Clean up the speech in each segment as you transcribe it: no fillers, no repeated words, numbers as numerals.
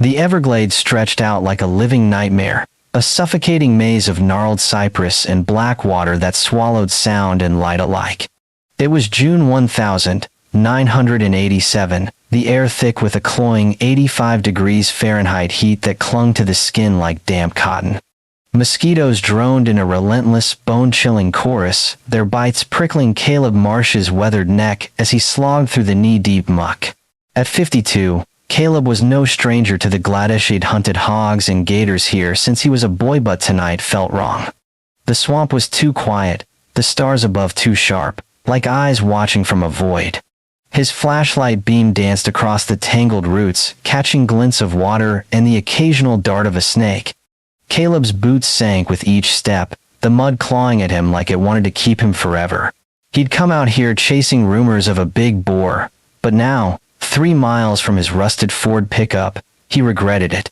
The Everglades stretched out like a living nightmare, a suffocating maze of gnarled cypress and black water that swallowed sound and light alike. It was June 1987, the air thick with a cloying 85 degrees Fahrenheit heat that clung to the skin like damp cotton. Mosquitoes droned in a relentless, bone-chilling chorus, their bites prickling Caleb Marsh's weathered neck as he slogged through the knee-deep muck. At 52, Caleb was no stranger to the Gladish. He'd hunted hogs and gators here since he was a boy, but tonight felt wrong. The swamp was too quiet, the stars above too sharp, like eyes watching from a void. His flashlight beam danced across the tangled roots, catching glints of water and the occasional dart of a snake. Caleb's boots sank with each step, the mud clawing at him like it wanted to keep him forever. He'd come out here chasing rumors of a big boar, but now, 3 miles from his rusted Ford pickup, he regretted it.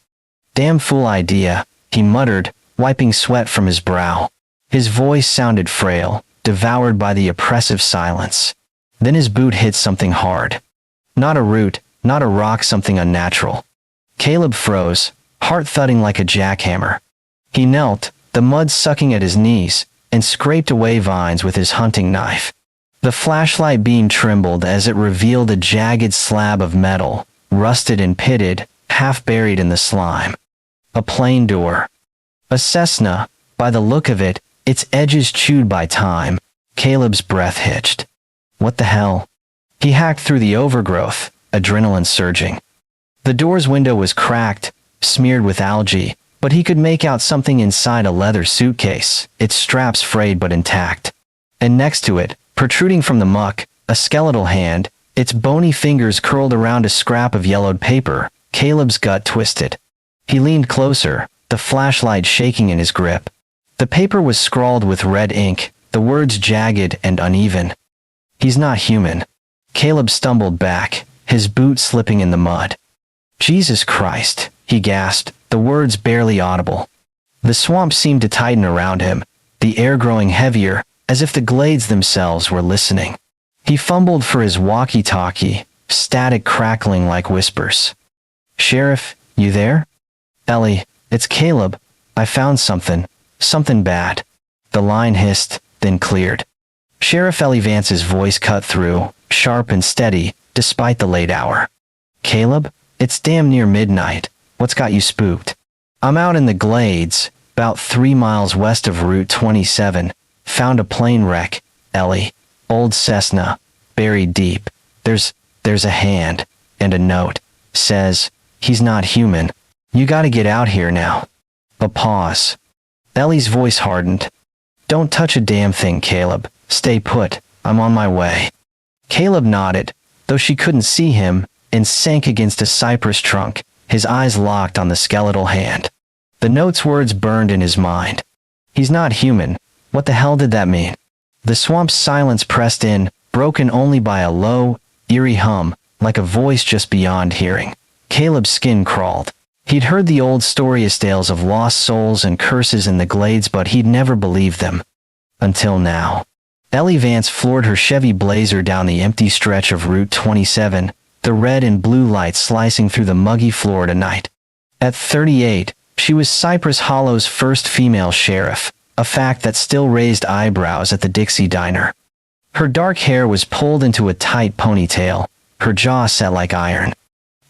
Damn fool idea, he muttered, wiping sweat from his brow. His voice sounded frail, devoured by the oppressive silence. Then his boot hit something hard. Not a root, not a rock, something unnatural. Caleb froze, heart thudding like a jackhammer. He knelt, the mud sucking at his knees, and scraped away vines with his hunting knife. The flashlight beam trembled as it revealed a jagged slab of metal, rusted and pitted, half buried in the slime. A plain door. A Cessna, by the look of it, its edges chewed by time. Caleb's breath hitched. What the hell? He hacked through the overgrowth, adrenaline surging. The door's window was cracked, smeared with algae, but he could make out something inside a leather suitcase, its straps frayed but intact. And next to it, protruding from the muck, a skeletal hand, its bony fingers curled around a scrap of yellowed paper. Caleb's gut twisted. He leaned closer, the flashlight shaking in his grip. The paper was scrawled with red ink, the words jagged and uneven. He's not human. Caleb stumbled back, his boot slipping in the mud. Jesus Christ, he gasped, the words barely audible. The swamp seemed to tighten around him, the air growing heavier, as if the glades themselves were listening. He fumbled for his walkie-talkie, static crackling like whispers. "Sheriff, you there?" "Ellie, it's Caleb. I found something bad." The line hissed, then cleared. Sheriff Ellie Vance's voice cut through, sharp and steady, despite the late hour. "Caleb, it's damn near midnight. What's got you spooked?" "I'm out in the glades, about 3 miles west of Route 27. Found a plane wreck, Ellie. Old Cessna, buried deep. There's a hand, and a note. Says, he's not human. You gotta get out here now." A pause. Ellie's voice hardened. "Don't touch a damn thing, Caleb. Stay put. I'm on my way." Caleb nodded, though she couldn't see him, and sank against a cypress trunk, his eyes locked on the skeletal hand. The note's words burned in his mind. He's not human. What the hell did that mean? The swamp's silence pressed in, broken only by a low, eerie hum, like a voice just beyond hearing. Caleb's skin crawled. He'd heard the old stories tales of lost souls and curses in the glades, but he'd never believed them. Until now. Ellie Vance floored her Chevy Blazer down the empty stretch of Route 27, the red and blue light slicing through the muggy Florida night. At 38, she was Cypress Hollow's first female sheriff, a fact that still raised eyebrows at the Dixie Diner. Her dark hair was pulled into a tight ponytail, her jaw set like iron.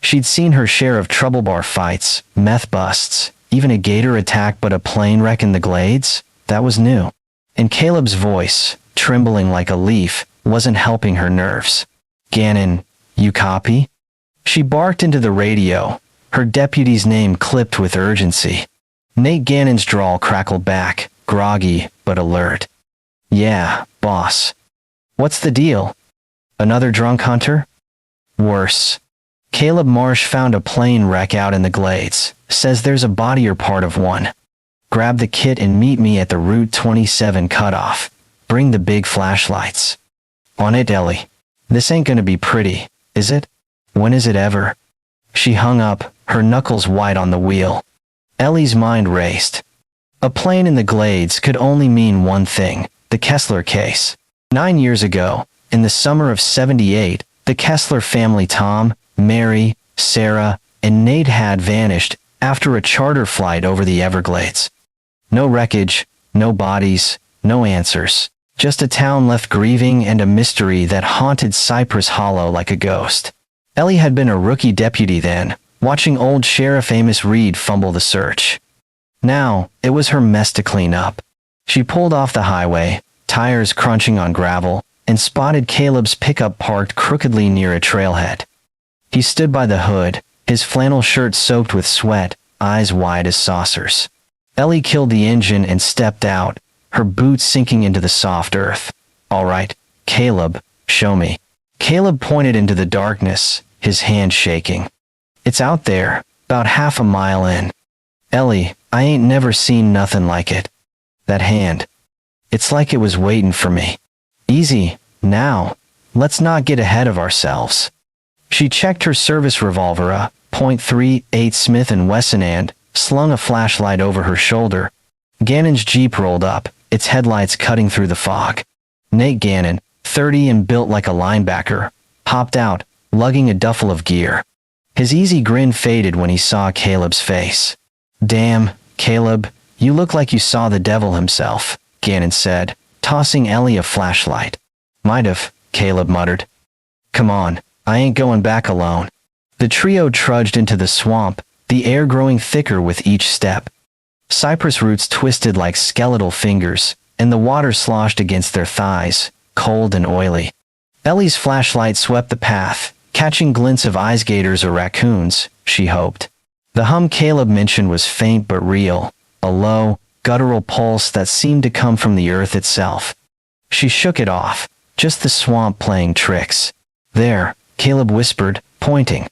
She'd seen her share of trouble bar fights, meth busts, even a gator attack, but a plane wreck in the glades? That was new. And Caleb's voice, trembling like a leaf, wasn't helping her nerves. "Gannon, you copy?" She barked into the radio, her deputy's name clipped with urgency. Nate Gannon's drawl crackled back, groggy but alert. "Yeah, boss." "What's the deal? Another drunk hunter?" "Worse. Caleb Marsh found a plane wreck out in the glades. Says there's a body or part of one. Grab the kit and meet me at the Route 27 cutoff. Bring the big flashlights." "On it, Ellie. This ain't gonna be pretty, is it? When is it ever?" She hung up, her knuckles white on the wheel. Ellie's mind raced. A plane in the glades could only mean one thing, the Kessler case. 9 years ago, in the summer of '78, the Kessler family, Tom, Mary, Sarah, and Nate had vanished after a charter flight over the Everglades. No wreckage, no bodies, no answers. Just a town left grieving and a mystery that haunted Cypress Hollow like a ghost. Ellie had been a rookie deputy then, watching old Sheriff Amos Reed fumble the search. Now, it was her mess to clean up. She pulled off the highway, tires crunching on gravel, and spotted Caleb's pickup parked crookedly near a trailhead. He stood by the hood, his flannel shirt soaked with sweat, eyes wide as saucers. Ellie killed the engine and stepped out, her boots sinking into the soft earth. "All right, Caleb, show me." Caleb pointed into the darkness, his hand shaking. "It's out there, about half a mile in." "Ellie, I ain't never seen nothing like it. That hand. It's like it was waiting for me." "Easy, now. Let's not get ahead of ourselves." She checked her service revolver, a .38 Smith & Wesson, and slung a flashlight over her shoulder. Gannon's Jeep rolled up, its headlights cutting through the fog. Nate Gannon, 30 and built like a linebacker, hopped out, lugging a duffel of gear. His easy grin faded when he saw Caleb's face. "Damn, Caleb, you look like you saw the devil himself," Gannon said, tossing Ellie a flashlight. "Might've," Caleb muttered. "Come on, I ain't going back alone." The trio trudged into the swamp, the air growing thicker with each step. Cypress roots twisted like skeletal fingers, and the water sloshed against their thighs, cold and oily. Ellie's flashlight swept the path, catching glints of ice-gators or raccoons, she hoped. The hum Caleb mentioned was faint but real, a low, guttural pulse that seemed to come from the earth itself. She shook it off, just the swamp playing tricks. "There," Caleb whispered, pointing.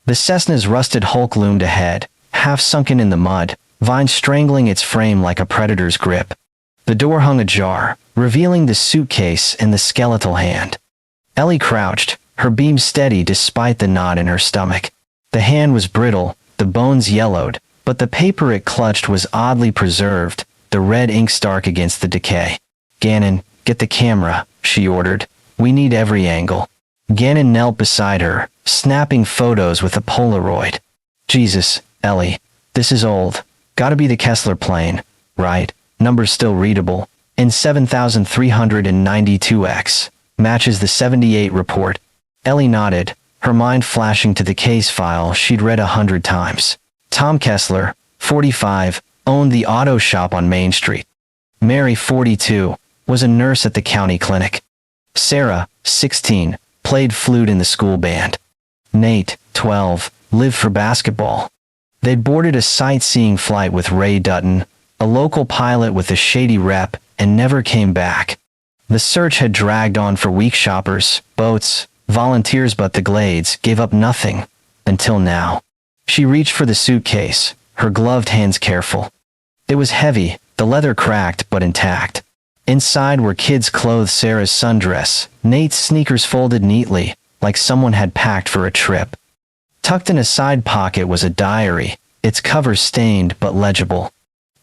The Cessna's rusted hulk loomed ahead, half sunken in the mud, vines strangling its frame like a predator's grip. The door hung ajar, revealing the suitcase and the skeletal hand. Ellie crouched, her beam steady despite the knot in her stomach. The hand was brittle, the bones yellowed, but the paper it clutched was oddly preserved, the red ink stark against the decay. "Gannon, get the camera," she ordered. "We need every angle." Gannon knelt beside her, snapping photos with a Polaroid. "Jesus, Ellie, this is old. Gotta be the Kessler plane, right? Number's still readable. And 7392X. Matches the 78 report." Ellie nodded, her mind flashing to the case file she'd read 100 times. Tom Kessler, 45, owned the auto shop on Main Street. Mary, 42, was a nurse at the county clinic. Sarah, 16, played flute in the school band. Nate, 12, lived for basketball. They'd boarded a sightseeing flight with Ray Dutton, a local pilot with a shady rep, and never came back. The search had dragged on for weeks. Shoppers, boats, volunteers, but the Glades gave up nothing, until now. She reached for the suitcase, her gloved hands careful. It was heavy, the leather cracked but intact. Inside were kids' clothes, Sarah's sundress, Nate's sneakers folded neatly, like someone had packed for a trip. Tucked in a side pocket was a diary, its cover stained but legible.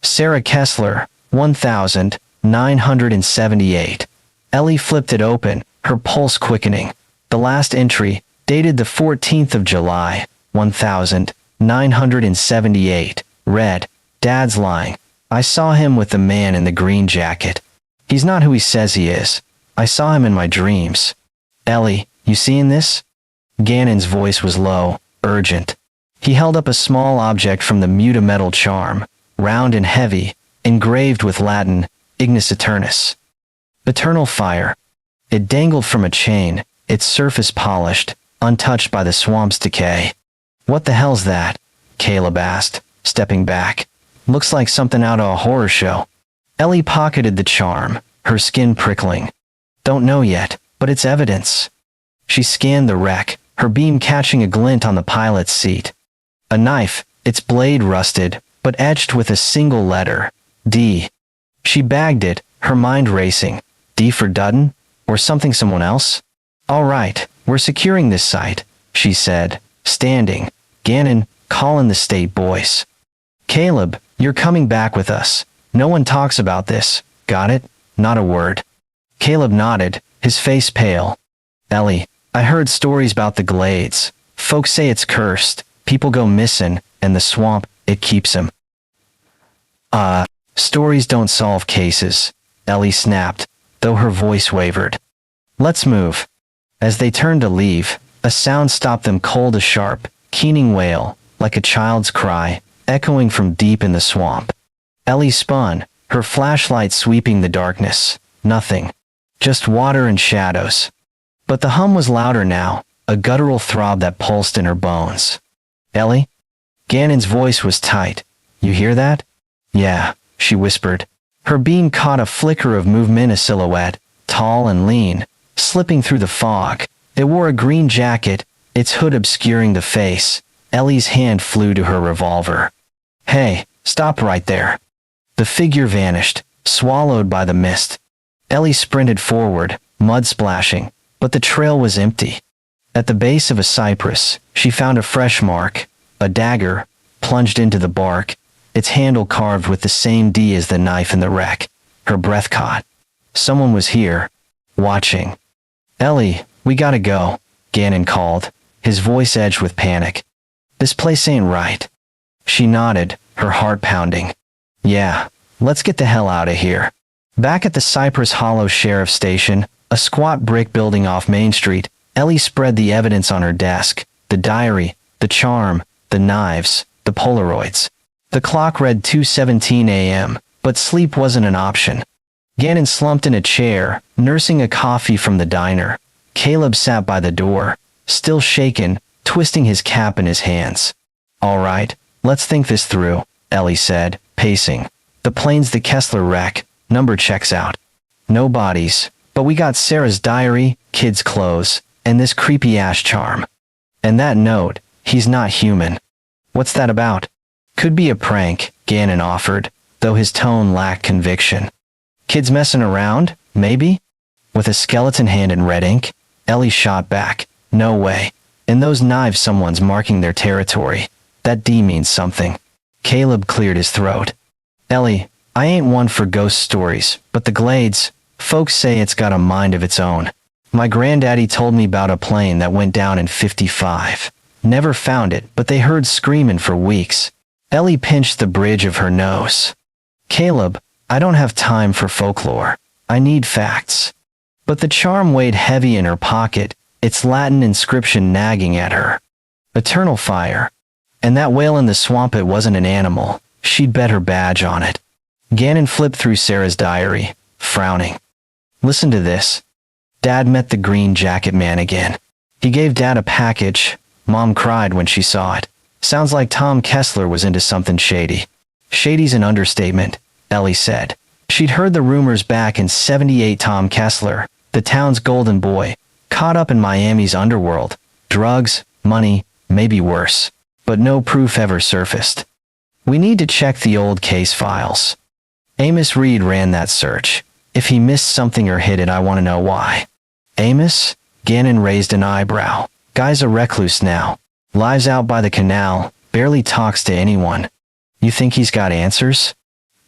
Sarah Kessler, 1978. Ellie flipped it open, her pulse quickening. The last entry, dated the 14th of July, 1978, read, "Dad's lying. I saw him with the man in the green jacket. He's not who he says he is. I saw him in my dreams." "Ellie, you seeing this?" Gannon's voice was low, urgent. He held up a small object from the Mutametal charm, round and heavy, engraved with Latin, Ignis Eternus. Eternal fire. It dangled from a chain, its surface polished, untouched by the swamp's decay. "What the hell's that?" Caleb asked, stepping back. "Looks like something out of a horror show." Ellie pocketed the charm, her skin prickling. "Don't know yet, but it's evidence." She scanned the wreck, her beam catching a glint on the pilot's seat. A knife, its blade rusted, but etched with a single letter, D. She bagged it, her mind racing. D for Dutton? Or someone else? "All right, we're securing this site," she said, standing. "Gannon, call in the state boys. Caleb, you're coming back with us. No one talks about this, got it? Not a word." Caleb nodded, his face pale. "Ellie, I heard stories about the Glades. Folks say it's cursed. People go missing, and the swamp, it keeps 'em. Stories don't solve cases, Ellie snapped, though her voice wavered. Let's move. As they turned to leave, a sound stopped them cold as sharp, keening wail, like a child's cry, echoing from deep in the swamp. Ellie spun, her flashlight sweeping the darkness. Nothing. Just water and shadows. But the hum was louder now, a guttural throb that pulsed in her bones. Ellie? Gannon's voice was tight. You hear that? Yeah, she whispered. Her beam caught a flicker of movement, a silhouette, tall and lean, slipping through the fog. It wore a green jacket, its hood obscuring the face. Ellie's hand flew to her revolver. Hey, stop right there. The figure vanished, swallowed by the mist. Ellie sprinted forward, mud splashing, but the trail was empty. At the base of a cypress, she found a fresh mark, a dagger, plunged into the bark, its handle carved with the same D as the knife in the wreck. Her breath caught. Someone was here, watching. Ellie, we gotta go, Gannon called, his voice edged with panic. This place ain't right. She nodded, her heart pounding. Yeah, let's get the hell out of here. Back at the Cypress Hollow Sheriff's Station, a squat brick building off Main Street, Ellie spread the evidence on her desk. The diary, the charm, the knives, the Polaroids. The clock read 2:17 a.m., but sleep wasn't an option. Gannon slumped in a chair, nursing a coffee from the diner. Caleb sat by the door, still shaken, twisting his cap in his hands. All right, let's think this through, Ellie said, pacing. The plane's the Kessler wreck, number checks out. No bodies, but we got Sarah's diary, kids' clothes, and this creepy-ass charm. And that note, he's not human. What's that about? Could be a prank, Gannon offered, though his tone lacked conviction. Kids messing around, maybe? With a skeleton hand in red ink, Ellie shot back. No way. In those knives someone's marking their territory. That D means something. Caleb cleared his throat. Ellie, I ain't one for ghost stories, but the Glades, folks say it's got a mind of its own. My granddaddy told me about a plane that went down in '55. Never found it, but they heard screaming for weeks. Ellie pinched the bridge of her nose. Caleb, I don't have time for folklore. I need facts. But the charm weighed heavy in her pocket, its Latin inscription nagging at her. Eternal fire. And that whale in the swamp, it wasn't an animal. She'd bet her badge on it. Gannon flipped through Sarah's diary, frowning. Listen to this. Dad met the green jacket man again. He gave Dad a package. Mom cried when she saw it. Sounds like Tom Kessler was into something shady. Shady's an understatement, Ellie said. She'd heard the rumors back in '78. Tom Kessler, the town's golden boy, caught up in Miami's underworld. Drugs, money, maybe worse. But no proof ever surfaced. We need to check the old case files. Amos Reed ran that search. If he missed something or hid it, I want to know why. Amos? Gannon raised an eyebrow. Guy's a recluse now. Lives out by the canal, barely talks to anyone. You think he's got answers?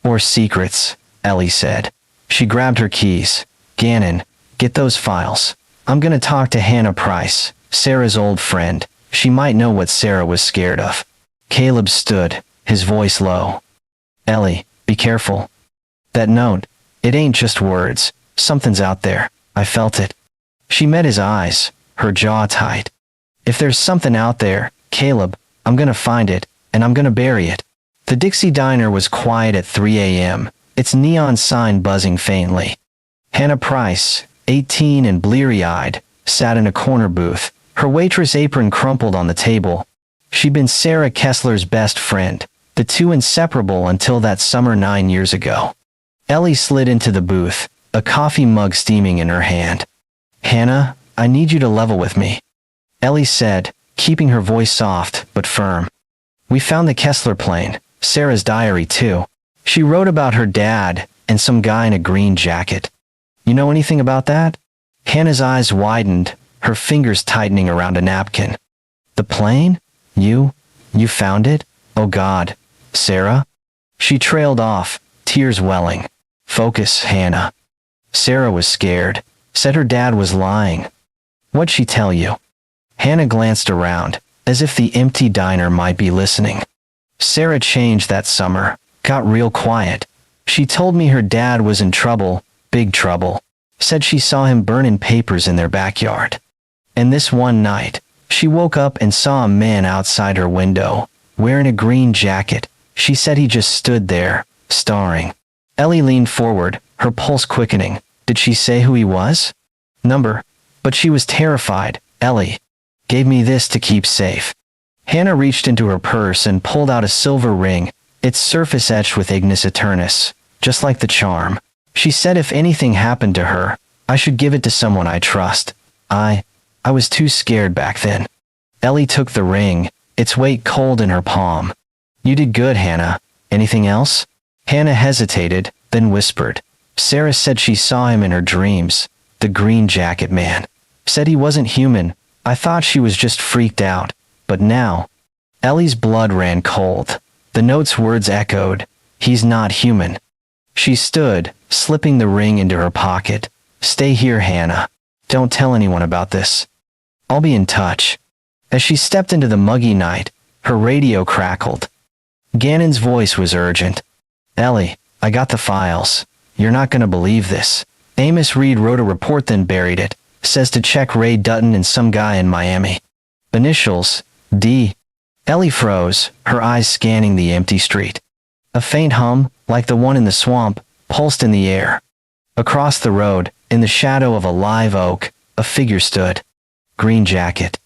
Or secrets, Ellie said. She grabbed her keys. Gannon, get those files. I'm gonna talk to Hannah Price, Sarah's old friend. She might know what Sarah was scared of. Caleb stood, his voice low. Ellie, be careful. That note, it ain't just words. Something's out there. I felt it. She met his eyes, her jaw tight. If there's something out there, Caleb, I'm gonna find it, and I'm gonna bury it. The Dixie Diner was quiet at 3 a.m., its neon sign buzzing faintly. Hannah Price, 18 and bleary-eyed, sat in a corner booth, her waitress apron crumpled on the table. She'd been Sarah Kessler's best friend, the two inseparable until that summer 9 years ago. Ellie slid into the booth, a coffee mug steaming in her hand. Hannah, I need you to level with me, Ellie said, keeping her voice soft but firm. We found the Kessler plane, Sarah's diary too. She wrote about her dad and some guy in a green jacket. You know anything about that? Hannah's eyes widened, her fingers tightening around a napkin. The plane? You found it? Oh God. Sarah? She trailed off, tears welling. Focus, Hannah. Sarah was scared, said her dad was lying. What'd she tell you? Hannah glanced around, as if the empty diner might be listening. Sarah changed that summer, got real quiet. She told me her dad was in trouble, big trouble. Said she saw him burning papers in their backyard. And this one night, she woke up and saw a man outside her window, wearing a green jacket. She said he just stood there, staring. Ellie leaned forward, her pulse quickening. Did she say who he was? Number. But she was terrified. Ellie gave me this to keep safe. Hannah reached into her purse and pulled out a silver ring, its surface etched with Ignis Eternus, just like the charm. She said if anything happened to her, I should give it to someone I trust. I was too scared back then. Ellie took the ring, its weight cold in her palm. You did good, Hannah. Anything else? Hannah hesitated, then whispered. Sarah said she saw him in her dreams. The green jacket man. Said he wasn't human. I thought she was just freaked out. But now, Ellie's blood ran cold. The note's words echoed. He's not human. She stood, slipping the ring into her pocket. Stay here, Hannah. Don't tell anyone about this. I'll be in touch. As she stepped into the muggy night, her radio crackled. Gannon's voice was urgent. Ellie, I got the files. You're not gonna believe this. Amos Reed wrote a report then buried it. Says to check Ray Dutton and some guy in Miami. Initials, D. Ellie froze, her eyes scanning the empty street. A faint hum, like the one in the swamp, pulsed in the air. Across the road, in the shadow of a live oak, a figure stood. Green jacket.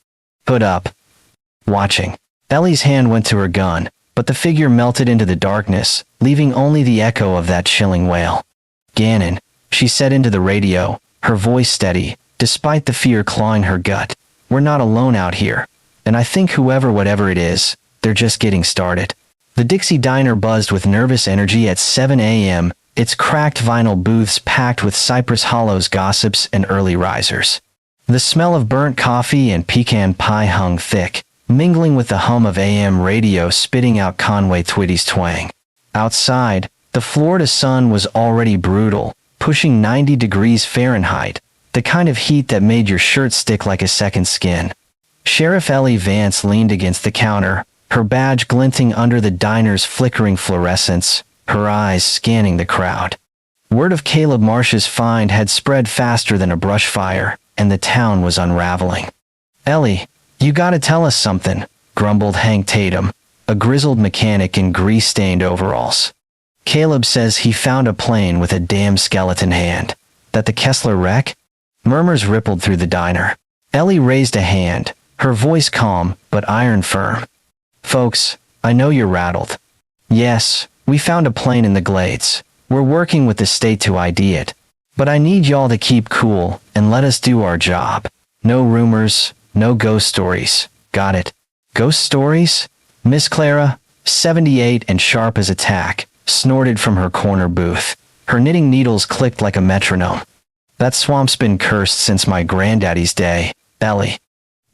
Hood up. Watching. Ellie's hand went to her gun, but the figure melted into the darkness, leaving only the echo of that chilling wail. Gannon, she said into the radio, her voice steady, despite the fear clawing her gut. We're not alone out here. And I think whatever it is, they're just getting started. The Dixie Diner buzzed with nervous energy at 7 a.m., its cracked vinyl booths packed with Cypress Hollow's gossips and early risers. The smell of burnt coffee and pecan pie hung thick, mingling with the hum of AM radio spitting out Conway Twitty's twang. Outside, the Florida sun was already brutal, pushing 90 degrees Fahrenheit, the kind of heat that made your shirt stick like a second skin. Sheriff Ellie Vance leaned against the counter, her badge glinting under the diner's flickering fluorescence, her eyes scanning the crowd. Word of Caleb Marsh's find had spread faster than a brush fire, and the town was unraveling. Ellie, you gotta tell us something, grumbled Hank Tatum, a grizzled mechanic in grease-stained overalls. Caleb says he found a plane with a damn skeleton hand. That the Kessler wreck? Murmurs rippled through the diner. Ellie raised a hand, her voice calm but iron firm. Folks, I know you're rattled. Yes, we found a plane in the Glades. We're working with the state to ID it. But I need y'all to keep cool and let us do our job. No rumors, no ghost stories. Got it? Ghost stories? Miss Clara, 78 and sharp as a tack, snorted from her corner booth. Her knitting needles clicked like a metronome. That swamp's been cursed since my granddaddy's day, Ellie.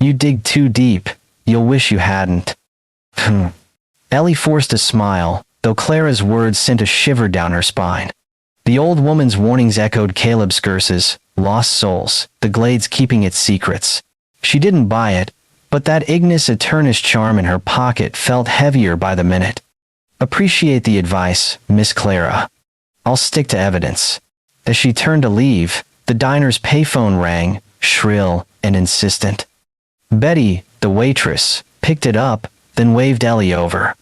You dig too deep. You'll wish you hadn't. Ellie forced a smile, though Clara's words sent a shiver down her spine. The old woman's warnings echoed Caleb's curses, lost souls, the Glades keeping its secrets. She didn't buy it, but that Ignis Eternus charm in her pocket felt heavier by the minute. Appreciate the advice, Miss Clara. I'll stick to evidence. As she turned to leave, the diner's payphone rang, shrill and insistent. Betty, the waitress, picked it up, then waved Ellie over.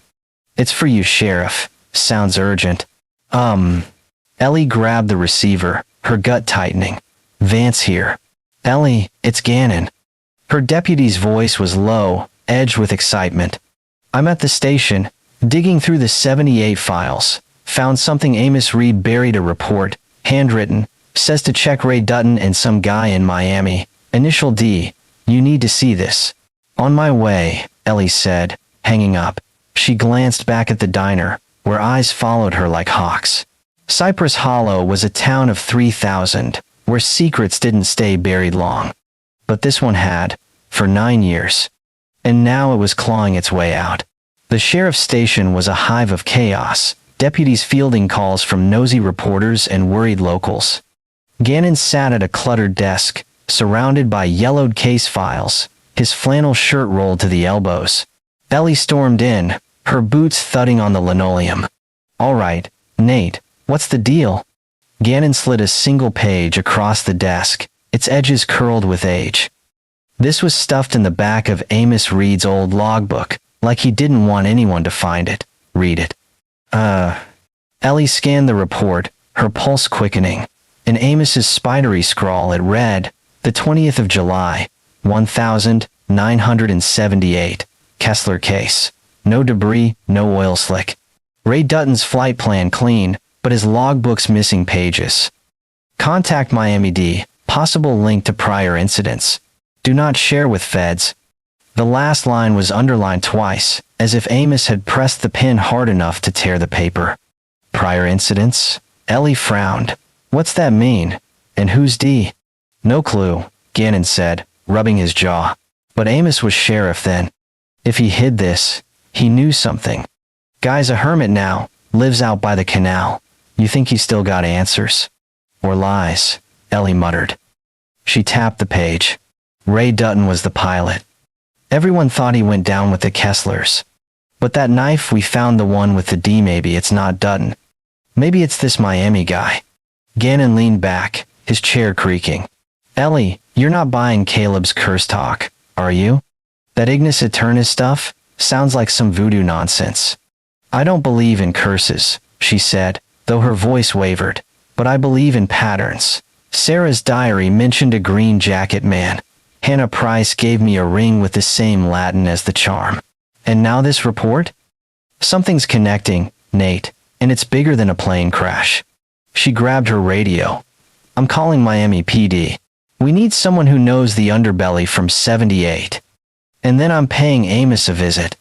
It's for you, Sheriff. Sounds urgent. Ellie grabbed the receiver, her gut tightening. Vance here. Ellie, it's Gannon. Her deputy's voice was low, edged with excitement. I'm at the station, digging through the 78 files. Found something Amos Reed buried a report, handwritten, says to check Ray Dutton and some guy in Miami. Initial D. You need to see this. On my way, Ellie said, hanging up. She glanced back at the diner, where eyes followed her like hawks. Cypress Hollow was a town of 3,000, where secrets didn't stay buried long. But this one had, for 9 years. And now it was clawing its way out. The sheriff's station was a hive of chaos, deputies fielding calls from nosy reporters and worried locals. Gannon sat at a cluttered desk, surrounded by yellowed case files, his flannel shirt rolled to the elbows. Ellie stormed in, her boots thudding on the linoleum. "All right, Nate, what's the deal?" Gannon slid a single page across the desk, its edges curled with age. This was stuffed in the back of Amos Reed's old logbook, like he didn't want anyone to find it. "Read it." Ellie scanned the report, her pulse quickening. In Amos's spidery scrawl it read, "The 20th of July, 1978, Kessler case. No debris, no oil slick. Ray Dutton's flight plan clean, but his logbook's missing pages. Contact Miami D, possible link to prior incidents. Do not share with feds." The last line was underlined twice, as if Amos had pressed the pen hard enough to tear the paper. Prior incidents? Ellie frowned. What's that mean? And who's D? No clue, Gannon said, rubbing his jaw. But Amos was sheriff then. If he hid this, he knew something. Guy's a hermit now, lives out by the canal. You think he's still got answers? Or lies, Ellie muttered. She tapped the page. Ray Dutton was the pilot. Everyone thought he went down with the Kesslers. But that knife we found, the one with the D, maybe it's not Dutton. Maybe it's this Miami guy. Gannon leaned back, his chair creaking. Ellie, you're not buying Caleb's curse talk, are you? That Ignis Eternis stuff sounds like some voodoo nonsense. I don't believe in curses, she said, though her voice wavered, but I believe in patterns. Sarah's diary mentioned a green jacket man. Hannah Price gave me a ring with the same Latin as the charm. And now this report? Something's connecting, Nate, and it's bigger than a plane crash. She grabbed her radio. I'm calling Miami PD. We need someone who knows the underbelly from 78. And then I'm paying Amos a visit.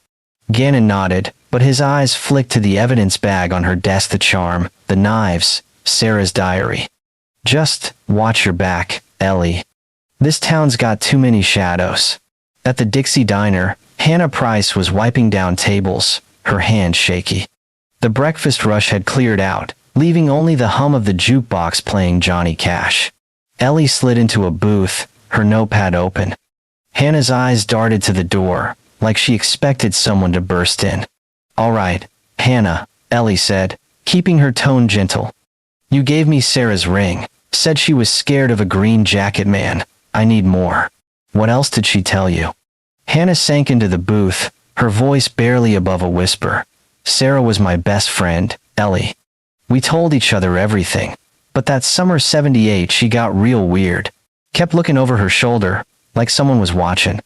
Gannon nodded, but his eyes flicked to the evidence bag on her desk, the charm, the knives, Sarah's diary. Just watch your back, Ellie. This town's got too many shadows. At the Dixie Diner, Hannah Price was wiping down tables, her hand shaky. The breakfast rush had cleared out, leaving only the hum of the jukebox playing Johnny Cash. Ellie slid into a booth, her notepad open. Hannah's eyes darted to the door, like she expected someone to burst in. All right, Hannah, Ellie said, keeping her tone gentle. You gave me Sarah's ring, said she was scared of a green jacket man. I need more. What else did she tell you? Hannah sank into the booth, her voice barely above a whisper. Sarah was my best friend, Ellie. We told each other everything. But that summer 78 she got real weird. Kept looking over her shoulder, like someone was watching.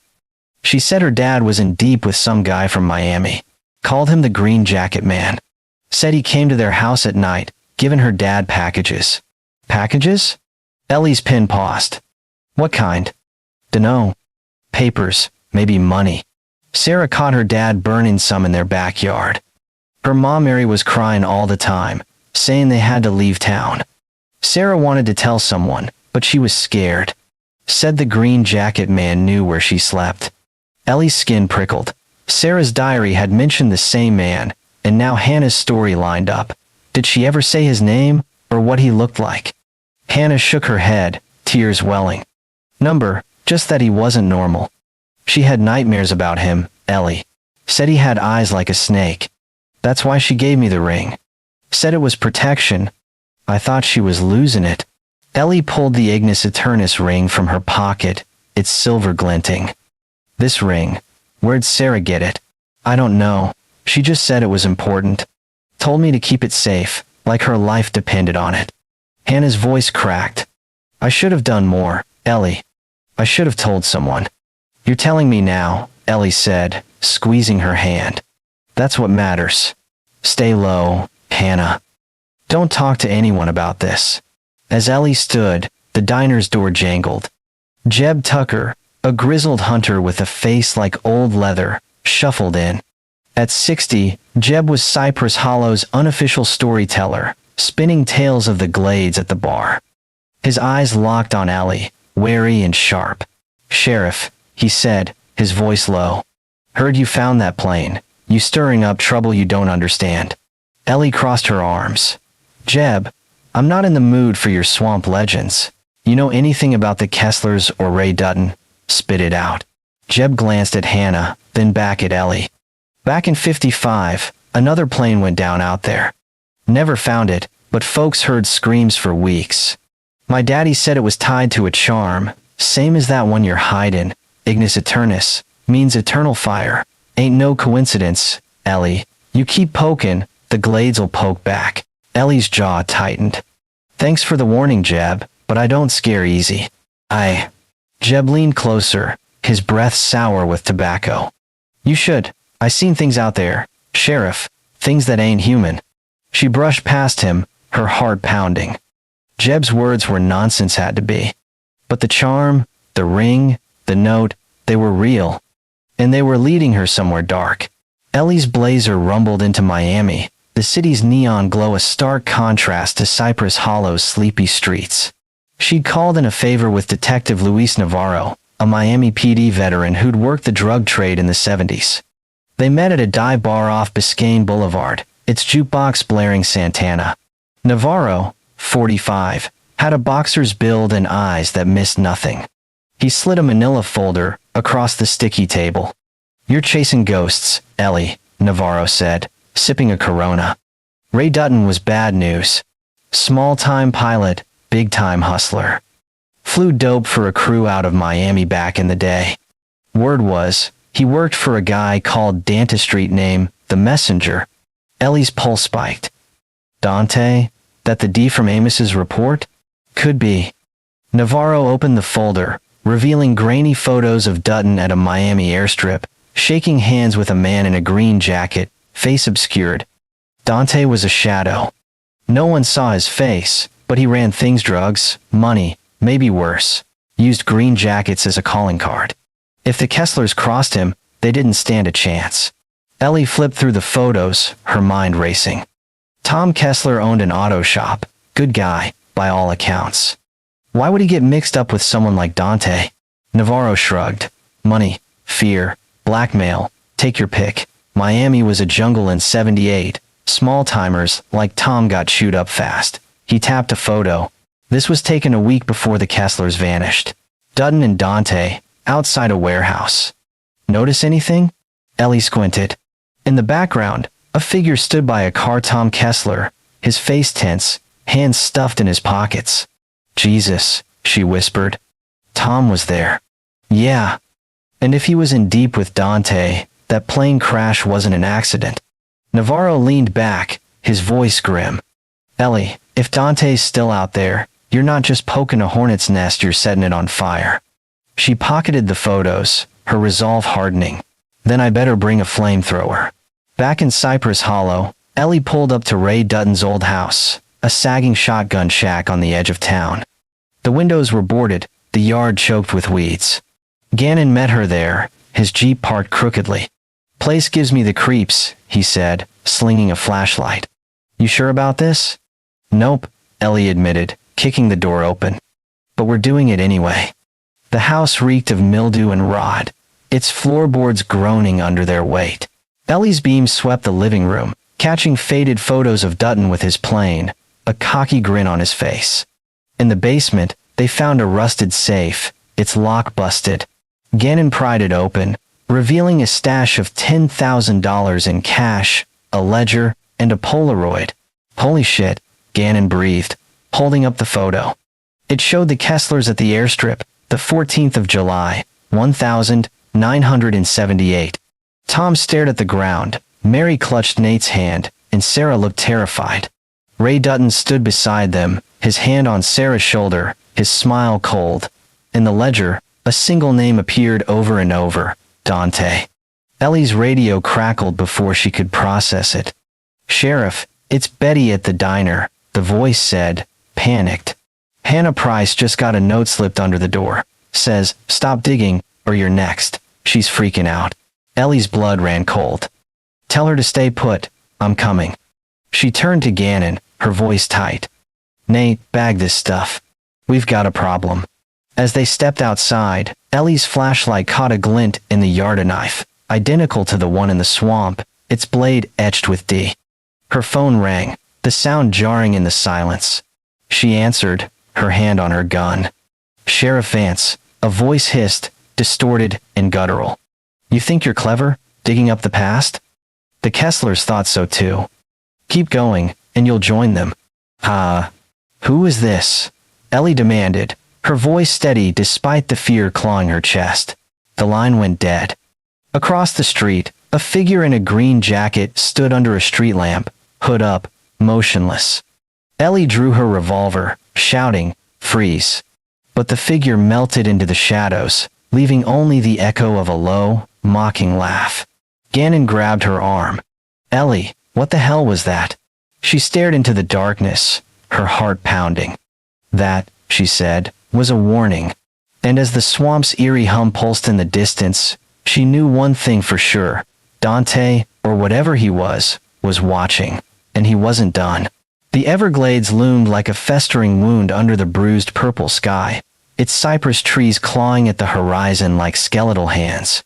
She said her dad was in deep with some guy from Miami. Called him the Green Jacket Man. Said he came to their house at night, giving her dad packages. Packages? Ellie's pen paused. What kind? Dunno. Papers, maybe money. Sarah caught her dad burning some in their backyard. Her mom Mary was crying all the time, saying they had to leave town. Sarah wanted to tell someone, but she was scared. Said the Green Jacket Man knew where she slept. Ellie's skin prickled. Sarah's diary had mentioned the same man, and now Hannah's story lined up. Did she ever say his name, or what he looked like? Hannah shook her head, tears welling. Number, just that he wasn't normal. She had nightmares about him, Ellie. Said he had eyes like a snake. That's why she gave me the ring. Said it was protection. I thought she was losing it. Ellie pulled the Ignis Eternis ring from her pocket, its silver glinting. This ring. Where'd Sarah get it? I don't know. She just said it was important. Told me to keep it safe, like her life depended on it. Hannah's voice cracked. I should have done more, Ellie. I should have told someone. You're telling me now, Ellie said, squeezing her hand. That's what matters. Stay low, Hannah. Don't talk to anyone about this. As Ellie stood, the diner's door jangled. Jeb Tucker, a grizzled hunter with a face like old leather, shuffled in. At 60, Jeb was Cypress Hollow's unofficial storyteller, spinning tales of the glades at the bar. His eyes locked on Ellie, wary and sharp. Sheriff, he said, his voice low. Heard you found that plane. You stirring up trouble you don't understand. Ellie crossed her arms. Jeb, I'm not in the mood for your swamp legends. You know anything about the Kesslers or Ray Dutton? Spit it out. Jeb glanced at Hannah, then back at Ellie. Back in 55, another plane went down out there. Never found it, but folks heard screams for weeks. My daddy said it was tied to a charm, same as that one you're hiding. Ignis Eternus, means eternal fire. Ain't no coincidence, Ellie. You keep poking, the glades'll poke back. Ellie's jaw tightened. Thanks for the warning, Jeb, but I don't scare easy. Jeb leaned closer, his breath sour with tobacco. You should. I seen things out there, Sheriff, things that ain't human. She brushed past him, her heart pounding. Jeb's words were nonsense had to be. But the charm, the ring, the note, they were real. And they were leading her somewhere dark. Ellie's blazer rumbled into Miami, the city's neon glow a stark contrast to Cypress Hollow's sleepy streets. She'd called in a favor with Detective Luis Navarro, a Miami PD veteran who'd worked the drug trade in the 70s. They met at a dive bar off Biscayne Boulevard, its jukebox blaring Santana. Navarro, 45, had a boxer's build and eyes that missed nothing. He slid a manila folder across the sticky table. You're chasing ghosts, Ellie, Navarro said, sipping a Corona. Ray Dutton was bad news. Small-time pilot, big-time hustler. Flew dope for a crew out of Miami back in the day. Word was, he worked for a guy called Dante Street name, The Messenger. Ellie's pulse spiked. Dante? That the D from Amos's report? Could be. Navarro opened the folder, revealing grainy photos of Dutton at a Miami airstrip, shaking hands with a man in a green jacket, face obscured. Dante was a shadow. No one saw his face, but he ran things drugs, money, maybe worse. Used green jackets as a calling card. If the Kesslers crossed him, they didn't stand a chance. Ellie flipped through the photos, her mind racing. Tom Kessler owned an auto shop. Good guy, by all accounts. Why would he get mixed up with someone like Dante? Navarro shrugged. Money, fear, blackmail, take your pick. Miami was a jungle in 78. Small-timers like Tom got chewed up fast. He tapped a photo. This was taken a week before the Kesslers vanished. Dutton and Dante, outside a warehouse. Notice anything? Ellie squinted. In the background, a figure stood by a car. Tom Kessler, his face tense, hands stuffed in his pockets. Jesus, she whispered. Tom was there. Yeah. And if he was in deep with Dante, that plane crash wasn't an accident. Navarro leaned back, his voice grim. Ellie, if Dante's still out there, you're not just poking a hornet's nest, you're setting it on fire. She pocketed the photos, her resolve hardening. Then I better bring a flamethrower. Back in Cypress Hollow, Ellie pulled up to Ray Dutton's old house, a sagging shotgun shack on the edge of town. The windows were boarded, the yard choked with weeds. Gannon met her there, his Jeep parked crookedly. Place gives me the creeps, he said, slinging a flashlight. You sure about this? Nope, Ellie admitted, kicking the door open. But we're doing it anyway. The house reeked of mildew and rot, its floorboards groaning under their weight. Ellie's beam swept the living room, catching faded photos of Dutton with his plane, a cocky grin on his face. In the basement, they found a rusted safe, its lock busted. Gannon pried it open, revealing a stash of $10,000 in cash, a ledger, and a Polaroid. Holy shit, Gannon breathed, holding up the photo. It showed the Kesslers at the airstrip, the 14th of July, 1978. Tom stared at the ground, Mary clutched Nate's hand, and Sarah looked terrified. Ray Dutton stood beside them, his hand on Sarah's shoulder, his smile cold. In the ledger, a single name appeared over and over, Dante. Ellie's radio crackled before she could process it. Sheriff, it's Betty at the diner, the voice said, panicked. Hannah Price just got a note slipped under the door. Says, stop digging, or you're next. She's freaking out. Ellie's blood ran cold. Tell her to stay put, I'm coming. She turned to Gannon, her voice tight. Nate, bag this stuff. We've got a problem. As they stepped outside, Ellie's flashlight caught a glint in the Yarda knife, identical to the one in the swamp, its blade etched with D. Her phone rang, the sound jarring in the silence. She answered, her hand on her gun. Sheriff Vance, a voice hissed, distorted and guttural. You think you're clever, digging up the past? The Kesslers thought so too. Keep going, and you'll join them. Who is this? Ellie demanded, her voice steady despite the fear clawing her chest. The line went dead. Across the street, a figure in a green jacket stood under a street lamp, hood up, motionless. Ellie drew her revolver, shouting, "Freeze!" But the figure melted into the shadows, leaving only the echo of a low, mocking laugh. Gannon grabbed her arm. "Ellie, what the hell was that?" She stared into the darkness, her heart pounding. "That," she said, "was a warning." And as the swamp's eerie hum pulsed in the distance, she knew one thing for sure. Dante, or whatever he was watching, and he wasn't done. The Everglades loomed like a festering wound under the bruised purple sky, its cypress trees clawing at the horizon like skeletal hands.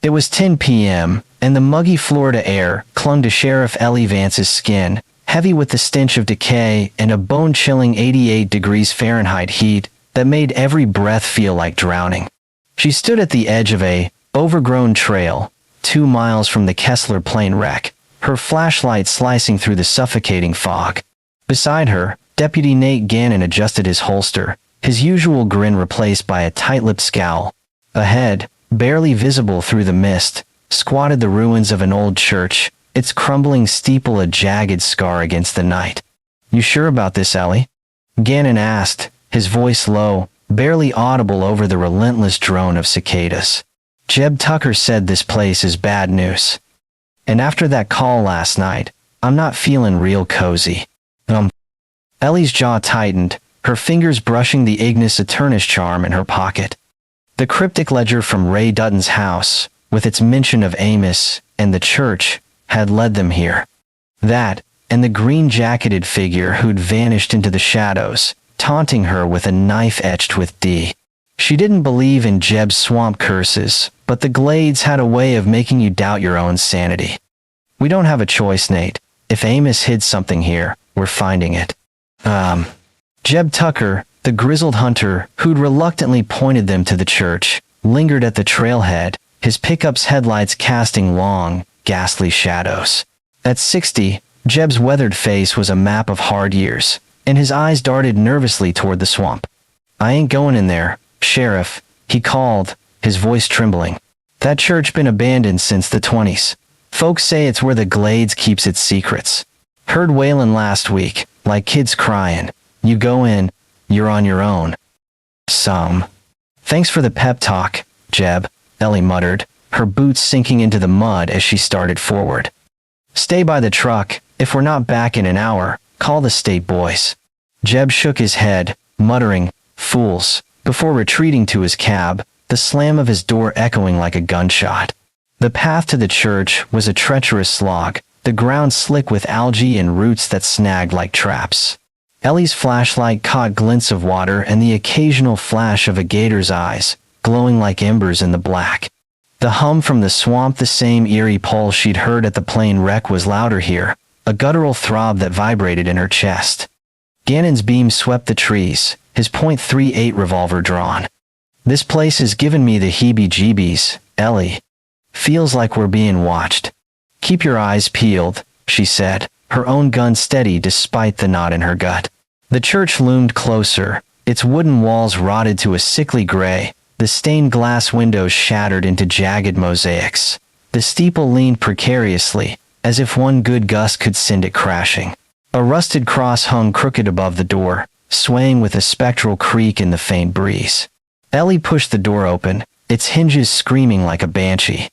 It was 10 p.m., and the muggy Florida air clung to Sheriff Ellie Vance's skin, heavy with the stench of decay and a bone-chilling 88 degrees Fahrenheit heat that made every breath feel like drowning. She stood at the edge of a overgrown trail, 2 miles from the Kessler plane wreck, her flashlight slicing through the suffocating fog. Beside her, Deputy Nate Gannon adjusted his holster, his usual grin replaced by a tight-lipped scowl. Ahead, barely visible through the mist, squatted the ruins of an old church, its crumbling steeple a jagged scar against the night. "You sure about this, Ellie?" Gannon asked, his voice low, barely audible over the relentless drone of cicadas. "Jeb Tucker said this place is bad news. And after that call last night, I'm not feeling real cozy." Ellie's jaw tightened, her fingers brushing the Ignis Aeternis charm in her pocket. The cryptic ledger from Ray Dutton's house, with its mention of Amos and the church, had led them here. That, and the green-jacketed figure who'd vanished into the shadows, taunting her with a knife etched with D. She didn't believe in Jeb's swamp curses, but the Glades had a way of making you doubt your own sanity. "We don't have a choice, Nate. If Amos hid something here, we're finding it." Jeb Tucker, the grizzled hunter who'd reluctantly pointed them to the church, lingered at the trailhead, his pickup's headlights casting long, ghastly shadows. At 60, Jeb's weathered face was a map of hard years, and his eyes darted nervously toward the swamp. "I ain't going in there, Sheriff," he called, his voice trembling. "That church been abandoned since the 20s. Folks say it's where the Glades keeps its secrets. Heard wailin' last week, like kids crying. You go in, you're on your own." "Thanks for the pep talk, Jeb," Ellie muttered, her boots sinking into the mud as she started forward. "Stay by the truck. If we're not back in an hour, call the state boys." Jeb shook his head, muttering, "Fools," before retreating to his cab, the slam of his door echoing like a gunshot. The path to the church was a treacherous slog, the ground slick with algae and roots that snagged like traps. Ellie's flashlight caught glints of water and the occasional flash of a gator's eyes, glowing like embers in the black. The hum from the swamp, the same eerie pulse she'd heard at the plane wreck, was louder here, a guttural throb that vibrated in her chest. Gannon's beam swept the trees, his .38 revolver drawn. "This place has given me the heebie-jeebies, Ellie. Feels like we're being watched." "Keep your eyes peeled," she said, her own gun steady despite the knot in her gut. The church loomed closer, its wooden walls rotted to a sickly gray, the stained glass windows shattered into jagged mosaics. The steeple leaned precariously, as if one good gust could send it crashing. A rusted cross hung crooked above the door, swaying with a spectral creak in the faint breeze. Ellie pushed the door open, its hinges screaming like a banshee.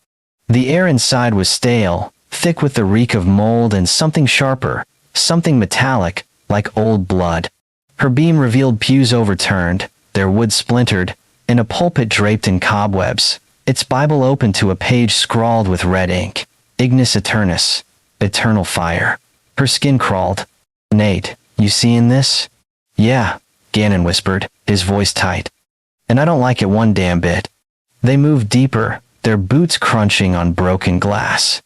The air inside was stale, thick with the reek of mold and something sharper, something metallic, like old blood. Her beam revealed pews overturned, their wood splintered, and a pulpit draped in cobwebs, its Bible open to a page scrawled with red ink. Ignis Aeternis, eternal fire. Her skin crawled. "Nate, you seeing this?" "Yeah," Gannon whispered, his voice tight. "And I don't like it one damn bit." They moved deeper, their boots crunching on broken glass.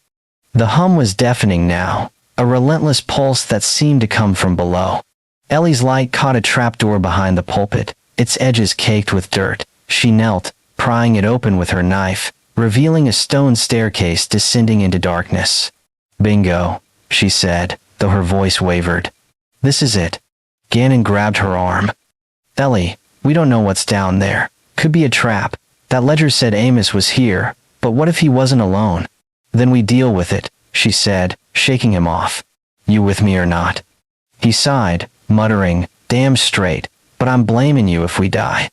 The hum was deafening now, a relentless pulse that seemed to come from below. Ellie's light caught a trapdoor behind the pulpit, its edges caked with dirt. She knelt, prying it open with her knife, revealing a stone staircase descending into darkness. "Bingo," she said, though her voice wavered. "This is it." Gannon grabbed her arm. "Ellie, we don't know what's down there. Could be a trap. That ledger said Amos was here, but what if he wasn't alone? Then we deal with it," she said, shaking him off. "You with me or not?" He sighed, muttering, "Damn straight, but I'm blaming you if we die."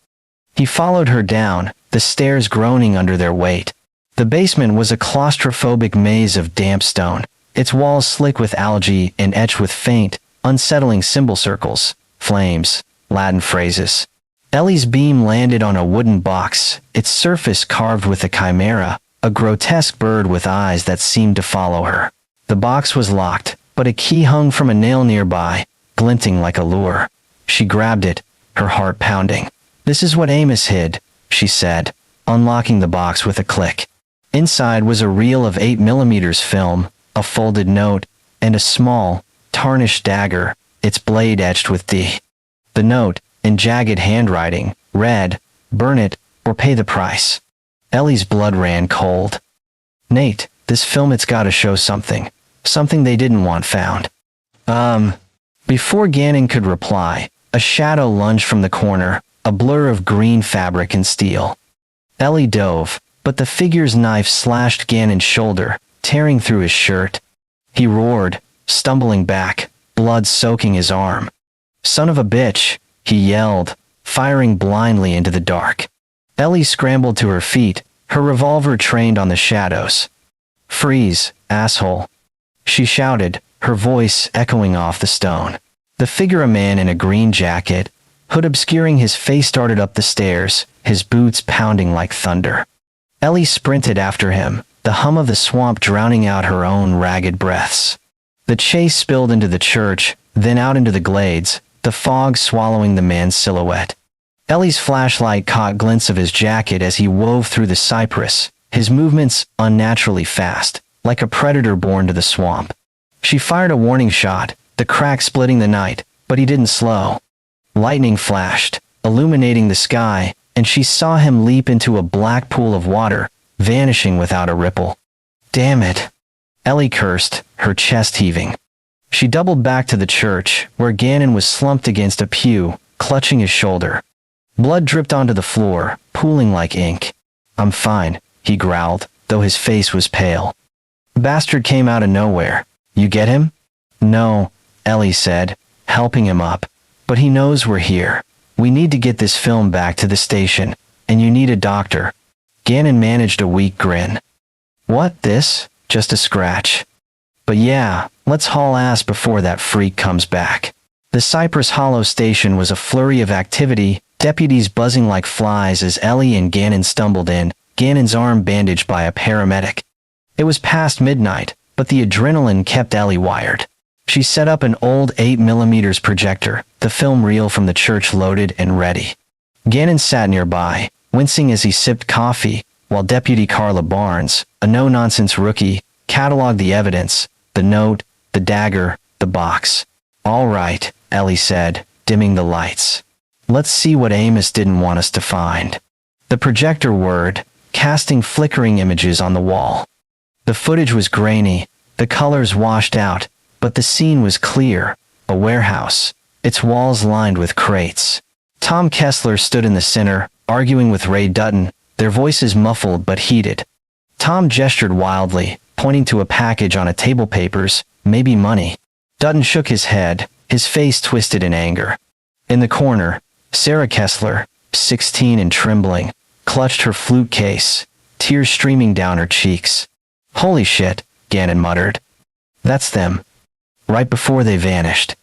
He followed her down, the stairs groaning under their weight. The basement was a claustrophobic maze of damp stone, its walls slick with algae and etched with faint, unsettling symbol circles, flames, Latin phrases. Ellie's beam landed on a wooden box, its surface carved with a chimera, a grotesque bird with eyes that seemed to follow her. The box was locked, but a key hung from a nail nearby, glinting like a lure. She grabbed it, her heart pounding. "This is what Amos hid," she said, unlocking the box with a click. Inside was a reel of 8mm film, a folded note, and a small, tarnished dagger, its blade etched with D. The note, in jagged handwriting, read, "Burn it, or pay the price." Ellie's blood ran cold. "Nate, this film, it's gotta show something. Something they didn't want found." Before Gannon could reply, a shadow lunged from the corner, a blur of green fabric and steel. Ellie dove, but the figure's knife slashed Gannon's shoulder, tearing through his shirt. He roared, stumbling back, blood soaking his arm. "Son of a bitch," he yelled, firing blindly into the dark. Ellie scrambled to her feet, her revolver trained on the shadows. "Freeze, asshole," she shouted, her voice echoing off the stone. The figure, a man in a green jacket, hood obscuring his face, started up the stairs, his boots pounding like thunder. Ellie sprinted after him, the hum of the swamp drowning out her own ragged breaths. The chase spilled into the church, then out into the glades, the fog swallowing the man's silhouette. Ellie's flashlight caught glints of his jacket as he wove through the cypress, his movements unnaturally fast, like a predator born to the swamp. She fired a warning shot, the crack splitting the night, but he didn't slow. Lightning flashed, illuminating the sky, and she saw him leap into a black pool of water, vanishing without a ripple. "Damn it," Ellie cursed, her chest heaving. She doubled back to the church, where Gannon was slumped against a pew, clutching his shoulder. Blood dripped onto the floor, pooling like ink. "I'm fine," he growled, though his face was pale. "The bastard came out of nowhere. You get him?" "No," Ellie said, helping him up. "But he knows we're here. We need to get this film back to the station, and you need a doctor." Gannon managed a weak grin. "What, this? Just a scratch. But yeah, let's haul ass before that freak comes back." The Cypress Hollow station was a flurry of activity, deputies buzzing like flies as Ellie and Gannon stumbled in, Gannon's arm bandaged by a paramedic. It was past midnight, but the adrenaline kept Ellie wired. She set up an old 8mm projector, the film reel from the church loaded and ready. Gannon sat nearby, wincing as he sipped coffee, while Deputy Carla Barnes, a no-nonsense rookie, cataloged the evidence, the note, the dagger, the box. "All right," Ellie said, dimming the lights. "Let's see what Amos didn't want us to find." The projector whirred, casting flickering images on the wall. The footage was grainy, the colors washed out, but the scene was clear, a warehouse, its walls lined with crates. Tom Kessler stood in the center, arguing with Ray Dutton, their voices muffled but heated. Tom gestured wildly, pointing to a package on a table. "Papers, maybe money." Dutton shook his head, his face twisted in anger. In the corner, Sarah Kessler, 16 and trembling, clutched her flute case, tears streaming down her cheeks. "Holy shit," Gannon muttered. "That's them." Right before they vanished.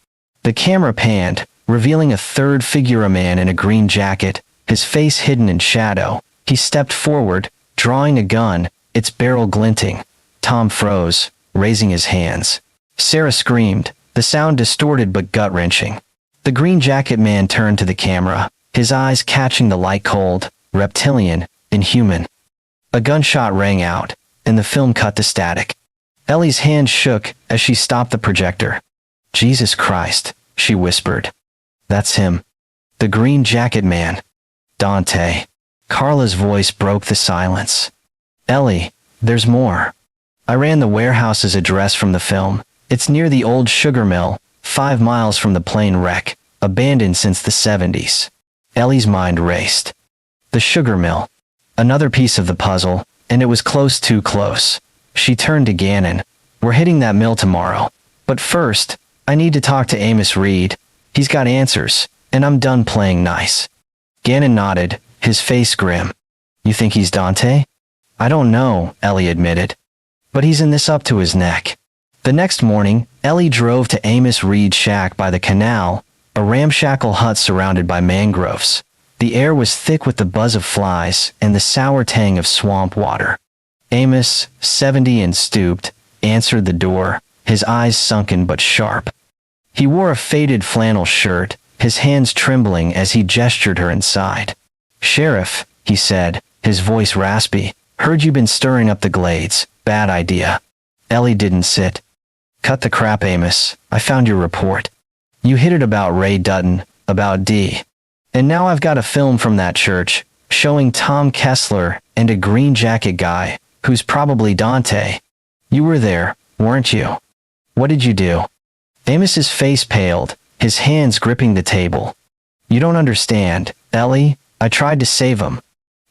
The camera panned, revealing a third figure, a man in a green jacket, his face hidden in shadow. He stepped forward, drawing a gun, its barrel glinting. Tom froze, raising his hands. Sarah screamed, the sound distorted but gut-wrenching. The green jacket man turned to the camera, his eyes catching the light, cold, reptilian, inhuman. A gunshot rang out, and the film cut to static. Ellie's hand shook as she stopped the projector. "Jesus Christ," she whispered. "That's him. The green jacket man. Dante. Carla's voice broke the silence. Ellie, there's more. I ran the warehouse's address from the film. It's near the old sugar mill, 5 miles from the plane wreck, abandoned since the 70s. Ellie's mind raced. The sugar mill. Another piece of the puzzle, and it was too close. She turned to Gannon. We're hitting that mill tomorrow. But first, I need to talk to Amos Reed. He's got answers, and I'm done playing nice. Gannon nodded, his face grim. You think he's Dante? I don't know, Ellie admitted. But he's in this up to his neck. The next morning, Ellie drove to Amos Reed's shack by the canal, a ramshackle hut surrounded by mangroves. The air was thick with the buzz of flies and the sour tang of swamp water. Amos, 70 and stooped, answered the door, his eyes sunken but sharp. He wore a faded flannel shirt, his hands trembling as he gestured her inside. Sheriff, he said, his voice raspy, heard you been stirring up the glades. Bad idea. Ellie didn't sit. Cut the crap, Amos. I found your report. You hit it about Ray Dutton, about D. And now I've got a film from that church, showing Tom Kessler and a green jacket guy, who's probably Dante. You were there, weren't you? What did you do? Amos's face paled, his hands gripping the table. You don't understand, Ellie. I tried to save him.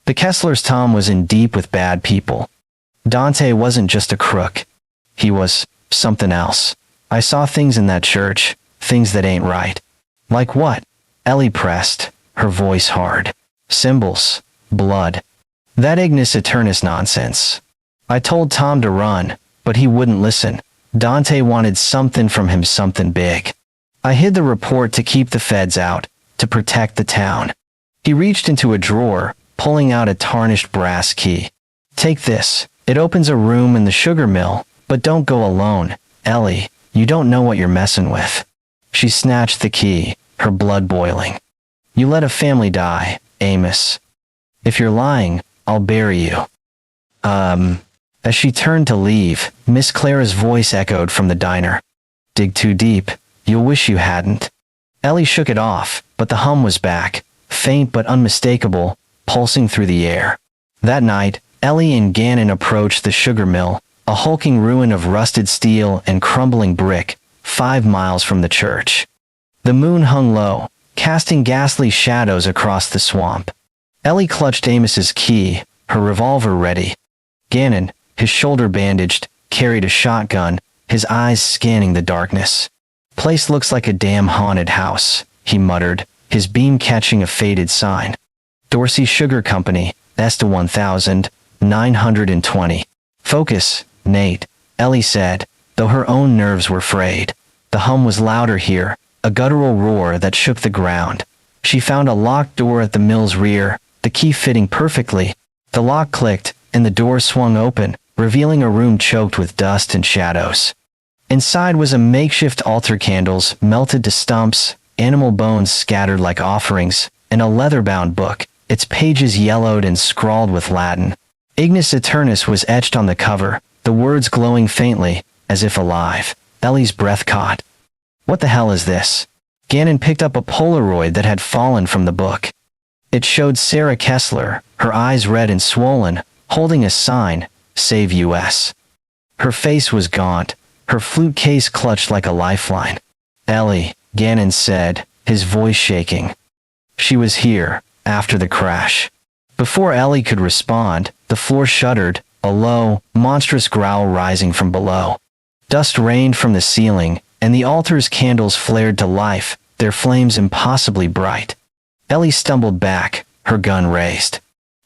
The Kessler's Tom was in deep with bad people. Dante wasn't just a crook. He was something else. I saw things in that church, things that ain't right. Like what? Ellie pressed, her voice hard. Symbols. Blood. That Ignis Eternus nonsense. I told Tom to run, but he wouldn't listen. Dante wanted something from him, something big. I hid the report to keep the feds out, to protect the town. He reached into a drawer, pulling out a tarnished brass key. Take this. It opens a room in the sugar mill, but don't go alone, Ellie. You don't know what you're messing with. She snatched the key, her blood boiling. You let a family die, Amos. If you're lying, I'll bury you. As she turned to leave, Miss Clara's voice echoed from the diner. Dig too deep. You'll wish you hadn't. Ellie shook it off, but the hum was back, faint but unmistakable, pulsing through the air. That night, Ellie and Gannon approached the sugar mill, a hulking ruin of rusted steel and crumbling brick, 5 miles from the church. The moon hung low, casting ghastly shadows across the swamp. Ellie clutched Amos's key, her revolver ready. Gannon, his shoulder bandaged, carried a shotgun, his eyes scanning the darkness. Place looks like a damn haunted house, he muttered, his beam catching a faded sign. Dorsey Sugar Company, ESTA 1920. Focus, Nate, Ellie said, though her own nerves were frayed. The hum was louder here, a guttural roar that shook the ground. She found a locked door at the mill's rear, the key fitting perfectly. The lock clicked, and the door swung open, revealing a room choked with dust and shadows. Inside was a makeshift altar, candles melted to stumps, animal bones scattered like offerings, and a leather-bound book, its pages yellowed and scrawled with Latin. Ignis Eternus was etched on the cover, the words glowing faintly, as if alive. Ellie's breath caught. What the hell is this? Gannon picked up a Polaroid that had fallen from the book. It showed Sarah Kessler, her eyes red and swollen, holding a sign, Save U.S. Her face was gaunt, her flute case clutched like a lifeline. Ellie, Gannon said, his voice shaking. She was here, after the crash. Before Ellie could respond, the floor shuddered, a low, monstrous growl rising from below. Dust rained from the ceiling, and the altar's candles flared to life, their flames impossibly bright. Ellie stumbled back, her gun raised.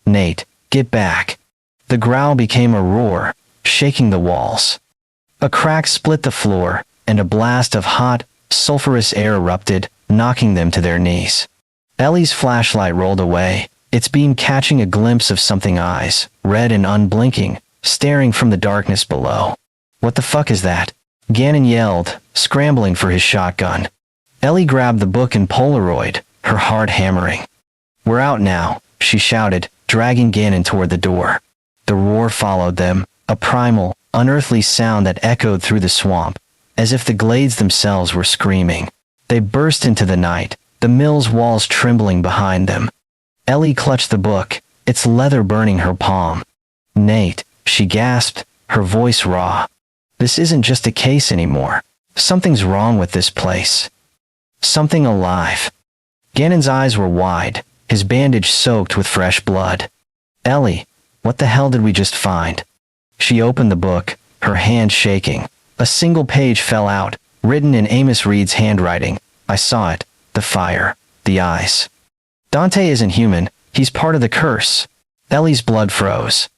Nate, get back. The growl became a roar, shaking the walls. A crack split the floor, and a blast of hot, sulphurous air erupted, knocking them to their knees. Ellie's flashlight rolled away, its beam catching a glimpse of something eyes, red and unblinking, staring from the darkness below. What the fuck is that? Gannon yelled, scrambling for his shotgun. Ellie grabbed the book and Polaroid, her heart hammering. We're out now, she shouted, dragging Gannon toward the door. The roar followed them, a primal, unearthly sound that echoed through the swamp, as if the glades themselves were screaming. They burst into the night, the mill's walls trembling behind them. Ellie clutched the book, its leather burning her palm. "Nate," she gasped, her voice raw. "This isn't just a case anymore. Something's wrong with this place. Something alive." Gannon's eyes were wide, his bandage soaked with fresh blood. "Ellie, what the hell did we just find?" She opened the book, her hand shaking. A single page fell out, written in Amos Reed's handwriting. "I saw it. The fire. The eyes. Dante isn't human. He's part of the curse." Ellie's blood froze.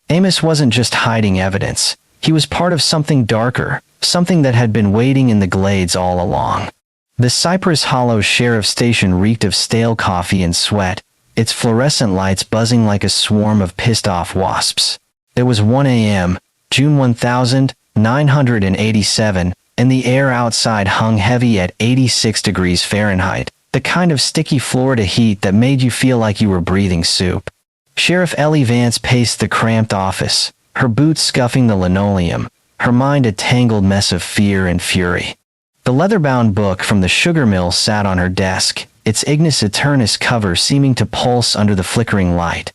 Amos wasn't just hiding evidence. He was part of something darker, something that had been waiting in the glades all along. The Cypress Hollow Sheriff Station reeked of stale coffee and sweat, its fluorescent lights buzzing like a swarm of pissed-off wasps. It was 1 a.m., June 1987, and the air outside hung heavy at 86 degrees Fahrenheit, the kind of sticky Florida heat that made you feel like you were breathing soup. Sheriff Ellie Vance paced the cramped office, her boots scuffing the linoleum, her mind a tangled mess of fear and fury. The leather-bound book from the sugar mill sat on her desk, its Ignis Eternus cover seeming to pulse under the flickering light.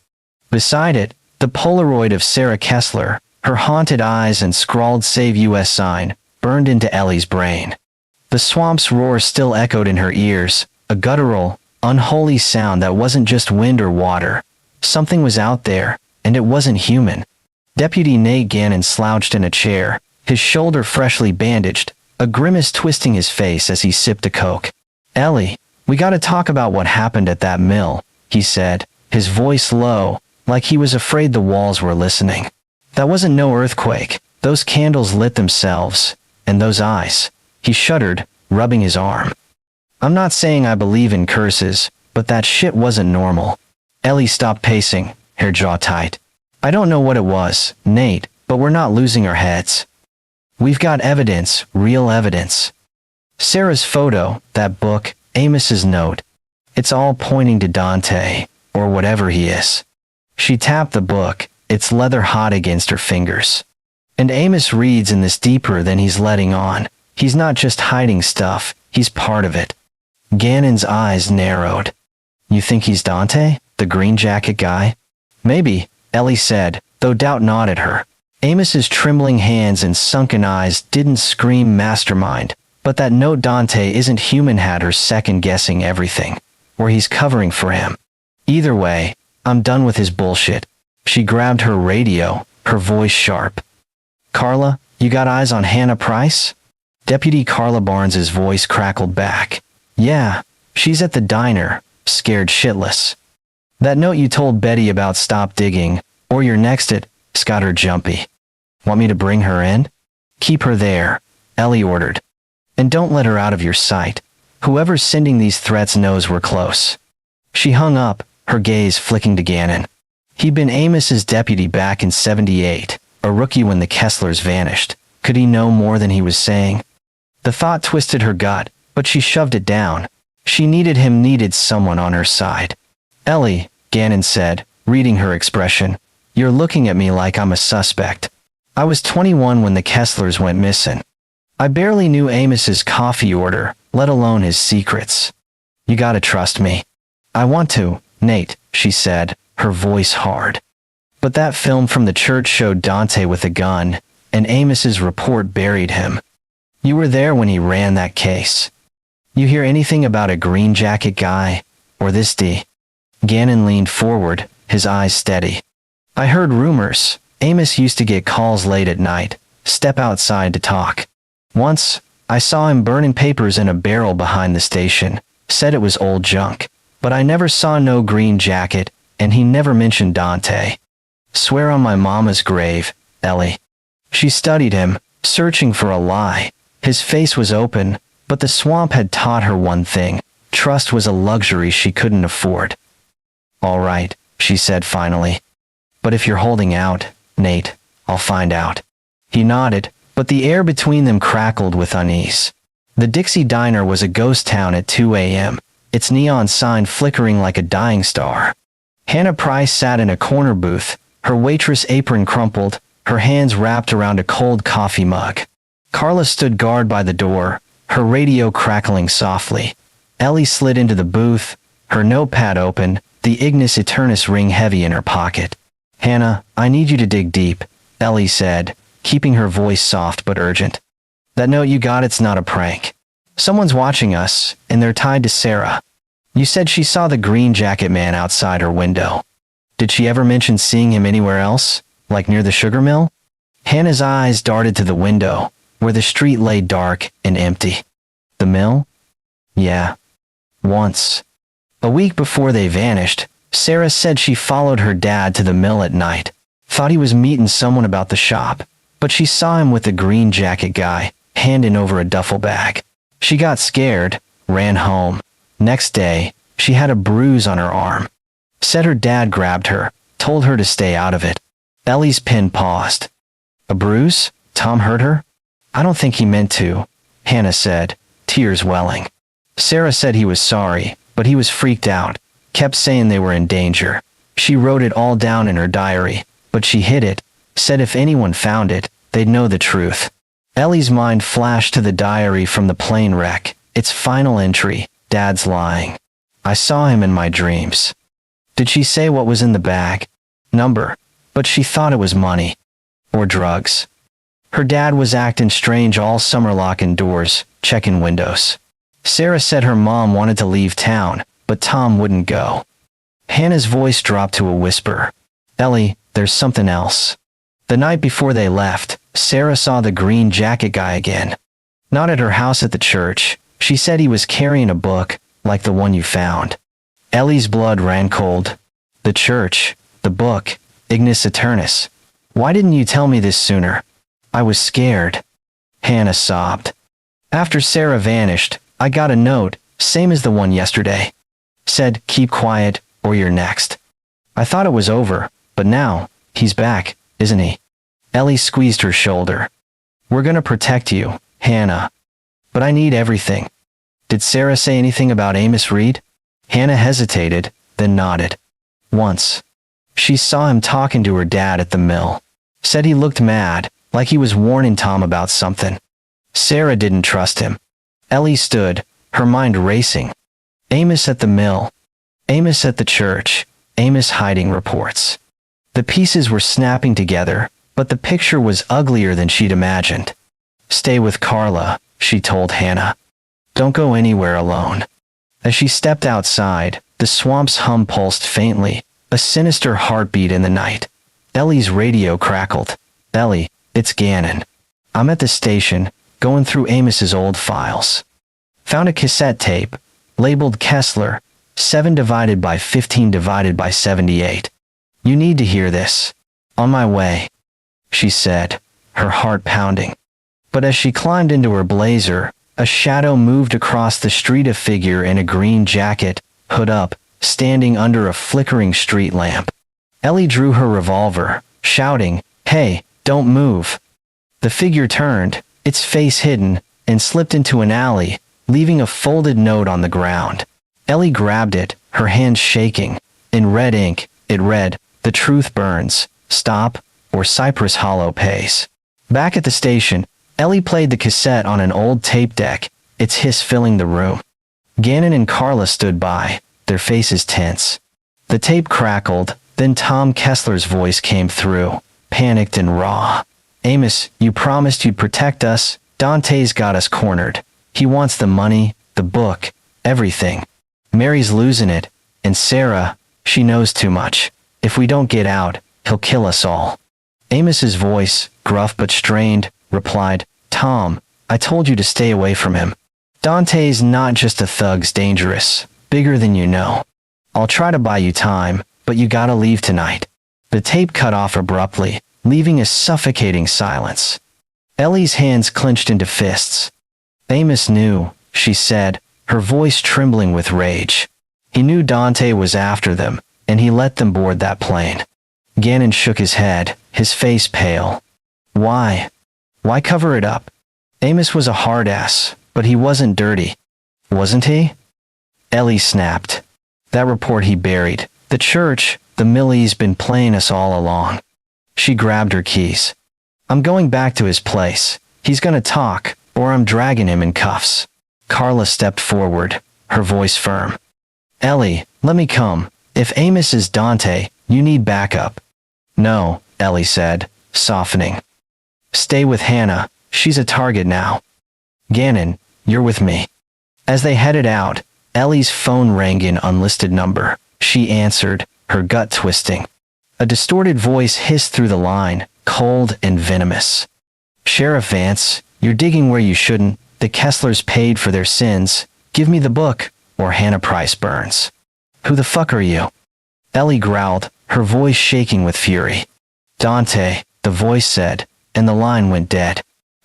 Beside it, the Polaroid of Sarah Kessler, her haunted eyes and scrawled Save U.S. sign, burned into Ellie's brain. The swamp's roar still echoed in her ears, a guttural, unholy sound that wasn't just wind or water. Something was out there, and it wasn't human. Deputy Nate Gannon slouched in a chair, his shoulder freshly bandaged, a grimace twisting his face as he sipped a Coke. "Ellie, we gotta talk about what happened at that mill," he said, his voice low, like he was afraid the walls were listening. "That wasn't no earthquake. Those candles lit themselves. And those eyes." He shuddered, rubbing his arm. "I'm not saying I believe in curses, but that shit wasn't normal." Ellie stopped pacing, her jaw tight. "I don't know what it was, Nate, but we're not losing our heads. We've got evidence, real evidence. Sarah's photo, that book, Amos's note. It's all pointing to Dante, or whatever he is." She tapped the book, its leather hot against her fingers. "And Amos Reed's in this deeper than he's letting on. He's not just hiding stuff, he's part of it." Gannon's eyes narrowed. "You think he's Dante, the green jacket guy?" "Maybe," Ellie said, though doubt gnawed at her. Amos's trembling hands and sunken eyes didn't scream mastermind, but that note Dante isn't human had her second-guessing everything. Or he's covering for him. Either way, I'm done with his bullshit. She grabbed her radio, her voice sharp. "Carla, you got eyes on Hannah Price?" Deputy Carla Barnes's voice crackled back. "Yeah, she's at the diner, scared shitless. That note you told Betty about stop digging, or you're next it, got her jumpy. Want me to bring her in?" "Keep her there," Ellie ordered. "And don't let her out of your sight. Whoever's sending these threats knows we're close." She hung up, her gaze flicking to Gannon. He'd been Amos's deputy back in '78, a rookie when the Kesslers vanished. Could he know more than he was saying? The thought twisted her gut, but she shoved it down. She needed someone on her side. "Ellie," Gannon said, reading her expression, "you're looking at me like I'm a suspect. I was 21 when the Kesslers went missing. I barely knew Amos's coffee order, let alone his secrets. You gotta trust me." "I want to, Nate," she said, her voice hard. "But that film from the church showed Dante with a gun, and Amos's report buried him. You were there when he ran that case. You hear anything about a green jacket guy, or this D?" Gannon leaned forward, his eyes steady. "I heard rumors. Amos used to get calls late at night, step outside to talk. Once, I saw him burning papers in a barrel behind the station, said it was old junk. But I never saw no green jacket, and he never mentioned Dante. Swear on my mama's grave, Ellie." She studied him, searching for a lie. His face was open, but the swamp had taught her one thing. Trust was a luxury she couldn't afford. "All right," she said finally. "But if you're holding out, Nate, I'll find out." He nodded, but the air between them crackled with unease. The Dixie Diner was a ghost town at 2 a.m., its neon sign flickering like a dying star. Hannah Price sat in a corner booth, her waitress apron crumpled, her hands wrapped around a cold coffee mug. Carla stood guard by the door, her radio crackling softly. Ellie slid into the booth, her notepad open, the Ignis Eternis ring heavy in her pocket. "Hannah, I need you to dig deep," Ellie said, keeping her voice soft but urgent. "That note you got, it's not a prank. Someone's watching us, and they're tied to Sarah. You said she saw the green jacket man outside her window. Did she ever mention seeing him anywhere else, like near the sugar mill?" Hannah's eyes darted to the window, where the street lay dark and empty. "The mill? Yeah. Once. A week before they vanished, Sarah said she followed her dad to the mill at night. Thought he was meeting someone about the shop, but she saw him with the green jacket guy, handing over a duffel bag. She got scared, ran home. Next day, she had a bruise on her arm. Said her dad grabbed her, told her to stay out of it." Ellie's pen paused. "A bruise? Tom hurt her?" "I don't think he meant to," Hannah said, tears welling. Sarah said he was sorry, but he was freaked out, kept saying they were in danger. She wrote it all down in her diary, but she hid it, said if anyone found it, they'd know the truth. Ellie's mind flashed to the diary from the plane wreck, its final entry, "Dad's lying. I saw him in my dreams." Did she say what was in the bag? Number, but she thought it was money. Or drugs. Her dad was acting strange all summer, locking doors, checking windows. Sarah said her mom wanted to leave town, but Tom wouldn't go. Hannah's voice dropped to a whisper. "Ellie, there's something else." The night before they left, Sarah saw the green jacket guy again. Not at her house, at the church. She said he was carrying a book, like the one you found. Ellie's blood ran cold. The church, the book, Ignis Eternis. "Why didn't you tell me this sooner? I was scared." Hannah sobbed. "After Sarah vanished, I got a note, same as the one yesterday. Said, 'Keep quiet, or you're next.' I thought it was over, but now, he's back, isn't he?" Ellie squeezed her shoulder. "We're gonna protect you, Hannah. But I need everything." "Did Sarah say anything about Amos Reed?" Hannah hesitated, then nodded. "Once. She saw him talking to her dad at the mill. Said he looked mad, like he was warning Tom about something. Sarah didn't trust him." Ellie stood, her mind racing. Amos at the mill. Amos at the church. Amos hiding reports. The pieces were snapping together, but the picture was uglier than she'd imagined. "Stay with Carla," she told Hannah. "Don't go anywhere alone." As she stepped outside, the swamp's hum pulsed faintly, a sinister heartbeat in the night. Ellie's radio crackled. "Ellie, it's Gannon. I'm at the station, going through Amos's old files. Found a cassette tape, labeled Kessler, 7 divided by 15 divided by 78. You need to hear this. On my way," she said, her heart pounding. But as she climbed into her blazer, a shadow moved across the street, a figure in a green jacket, hood up, standing under a flickering street lamp. Ellie drew her revolver, shouting, "Hey, don't move." The figure turned, its face hidden, and slipped into an alley, leaving a folded note on the ground. Ellie grabbed it, her hands shaking. In red ink, it read, "The truth burns. Stop, or Cypress Hollow pays." Back at the station, Ellie played the cassette on an old tape deck, its hiss filling the room. Gannon and Carla stood by, their faces tense. The tape crackled, then Tom Kessler's voice came through, panicked and raw. "Amos, you promised you'd protect us. Dante's got us cornered. He wants the money, the book, everything. Mary's losing it, and Sarah, she knows too much. If we don't get out, he'll kill us all." Amos's voice, gruff but strained, replied, "Tom, I told you to stay away from him. Dante's not just a thug's dangerous, bigger than you know. I'll try to buy you time, but you gotta leave tonight." The tape cut off abruptly, leaving a suffocating silence. Ellie's hands clenched into fists. "Amos knew," she said, her voice trembling with rage. "He knew Dante was after them, and he let them board that plane." Gannon shook his head, his face pale. "Why? Why cover it up? Amos was a hard ass, but he wasn't dirty. Wasn't he?" Ellie snapped. "That report he buried. The church, the Millie's been playing us all along." She grabbed her keys. "I'm going back to his place. He's gonna talk, or I'm dragging him in cuffs." Carla stepped forward, her voice firm. "Ellie, let me come. If Amos is Dante, you need backup. No, Ellie said, softening. Stay with Hannah, she's a target now. Gannon, you're with me. As they headed out, Ellie's phone rang an unlisted number. She answered, her gut twisting. A distorted voice hissed through the line, cold and venomous. Sheriff Vance, you're digging where you shouldn't. The Kesslers paid for their sins. Give me the book, or Hannah Price burns. Who the fuck are you? Ellie growled, her voice shaking with fury. Dante, the voice said, and the line went dead.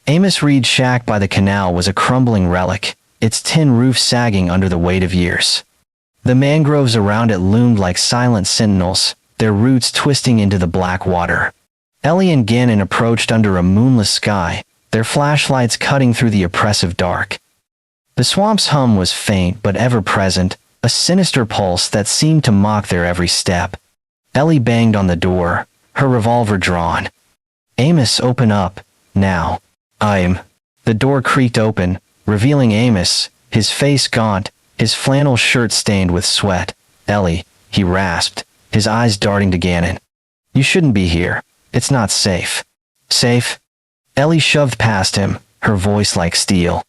Amos Reed's shack by the canal was a crumbling relic, its tin roof sagging under the weight of years. The mangroves around it loomed like silent sentinels, their roots twisting into the black water. Ellie and Gannon approached under a moonless sky, their flashlights cutting through the oppressive dark. The swamp's hum was faint but ever-present, a sinister pulse that seemed to mock their every step. Ellie banged on the door, her revolver drawn. Amos, open up, now. The door creaked open, revealing Amos, his face gaunt, his flannel shirt stained with sweat. Ellie, he rasped, his eyes darting to Gannon. You shouldn't be here. It's not safe. Safe? Ellie shoved past him, her voice like steel.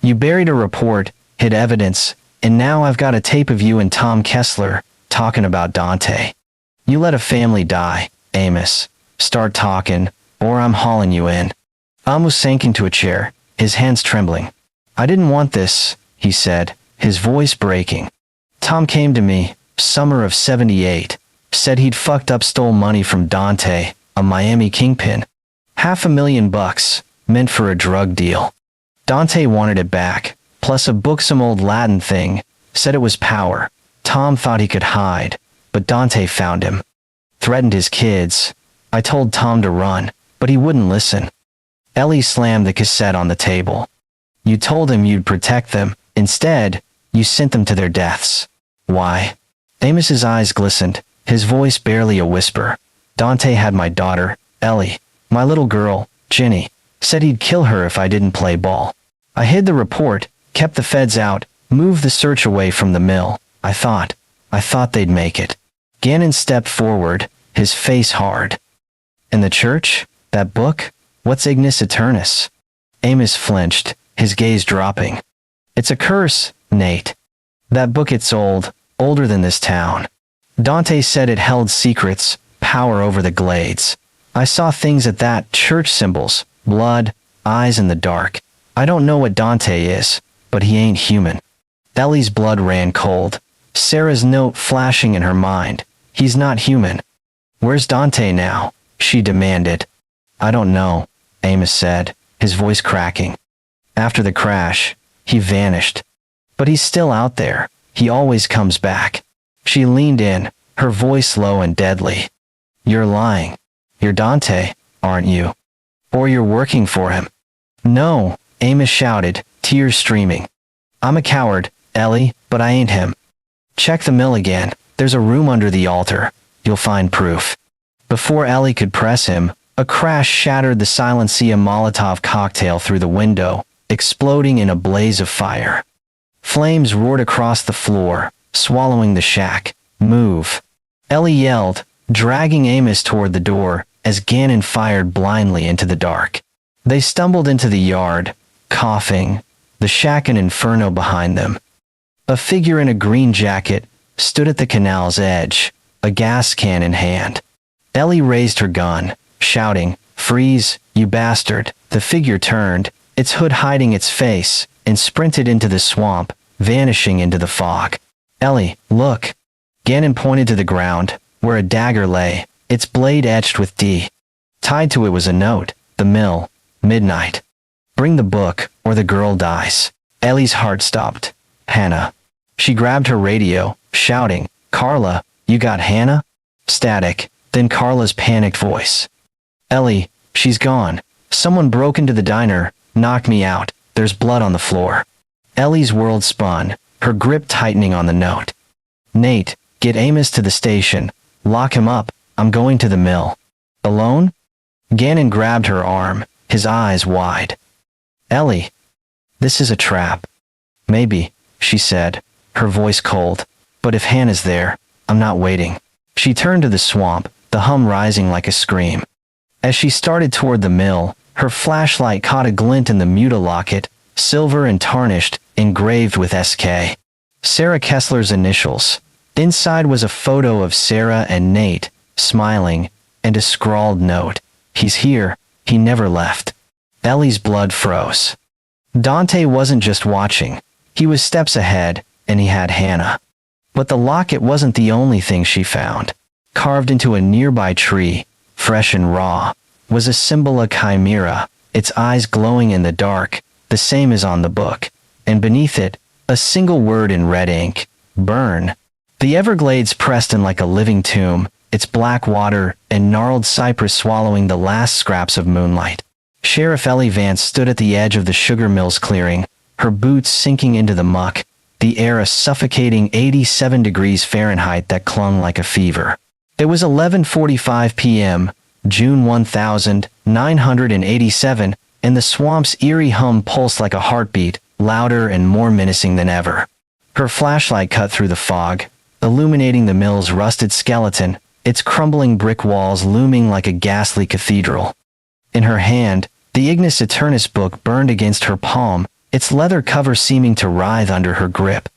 You buried a report, hid evidence, and now I've got a tape of you and Tom Kessler talking about Dante. You let a family die, Amos. Start talking, or I'm hauling you in. Amos sank into a chair, his hands trembling. I didn't want this, he said, his voice breaking. Tom came to me, summer of '78, said he'd fucked up, stole money from Dante, a Miami kingpin. $500,000, meant for a drug deal. Dante wanted it back, plus a book, some old Latin thing, said it was power. Tom thought he could hide, but Dante found him. Threatened his kids. I told Tom to run, but he wouldn't listen. Ellie slammed the cassette on the table. You told him you'd protect them. Instead, you sent them to their deaths. Why? Amos's eyes glistened, his voice barely a whisper. Dante had my daughter, Ellie, my little girl, Ginny. Said he'd kill her if I didn't play ball. I hid the report, kept the feds out, moved the search away from the mill. I thought they'd make it. Gannon stepped forward, his face hard. And the church? That book? What's Ignis Eternus? Amos flinched, his gaze dropping. It's a curse, Nate. That book, it's old, older than this town. Dante said it held secrets, power over the glades. I saw things at that, church symbols, blood, eyes in the dark. I don't know what Dante is, but he ain't human. Ellie's blood ran cold, Sarah's note flashing in her mind. He's not human. Where's Dante now? She demanded. I don't know, Amos said, his voice cracking. After the crash, he vanished. But he's still out there. He always comes back. She leaned in, her voice low and deadly. You're lying. You're Dante, aren't you? Or you're working for him. No, Amos shouted, tears streaming. I'm a coward, Ellie, but I ain't him. Check the mill again. There's a room under the altar. You'll find proof. Before Ellie could press him, a crash shattered the Silencia Molotov cocktail through the window, exploding in a blaze of fire. Flames roared across the floor, swallowing the shack. Move. Ellie yelled, dragging Amos toward the door, as Gannon fired blindly into the dark. They stumbled into the yard, coughing, the shack an inferno behind them. A figure in a green jacket stood at the canal's edge, a gas can in hand. Ellie raised her gun, shouting, Freeze, you bastard. The figure turned, its hood hiding its face, and sprinted into the swamp, vanishing into the fog. Ellie, look. Gannon pointed to the ground, where a dagger lay, its blade etched with D. Tied to it was a note, the mill, midnight. Bring the book, or the girl dies. Ellie's heart stopped. Hannah. She grabbed her radio, shouting, Carla, you got Hannah? Static, then Carla's panicked voice. Ellie, she's gone. Someone broke into the diner, knocked me out. There's blood on the floor. Ellie's world spun, her grip tightening on the note. Nate, get Amos to the station. Lock him up. I'm going to the mill. Alone? Gannon grabbed her arm, his eyes wide. Ellie, this is a trap. Maybe, she said, her voice cold. But if Hannah's there, I'm not waiting. She turned to the swamp, the hum rising like a scream. As she started toward the mill, her flashlight caught a glint in the Muta locket, silver and tarnished, engraved with SK. Sarah Kessler's initials. Inside was a photo of Sarah and Nate, smiling, and a scrawled note. He's here, he never left. Ellie's blood froze. Dante wasn't just watching. He was steps ahead, and he had Hannah. But the locket wasn't the only thing she found. Carved into a nearby tree, fresh and raw, was a symbol of Chimera, its eyes glowing in the dark, the same as on the book, and beneath it, a single word in red ink, burn. The Everglades pressed in like a living tomb, its black water and gnarled cypress swallowing the last scraps of moonlight. Sheriff Ellie Vance stood at the edge of the sugar mill's clearing, her boots sinking into the muck, the air a suffocating 87 degrees Fahrenheit that clung like a fever. It was 11:45 p.m., June 1987, and the swamp's eerie hum pulsed like a heartbeat, louder and more menacing than ever. Her flashlight cut through the fog, illuminating the mill's rusted skeleton, its crumbling brick walls looming like a ghastly cathedral. In her hand, the Ignis Eternus book burned against her palm, its leather cover seeming to writhe under her grip.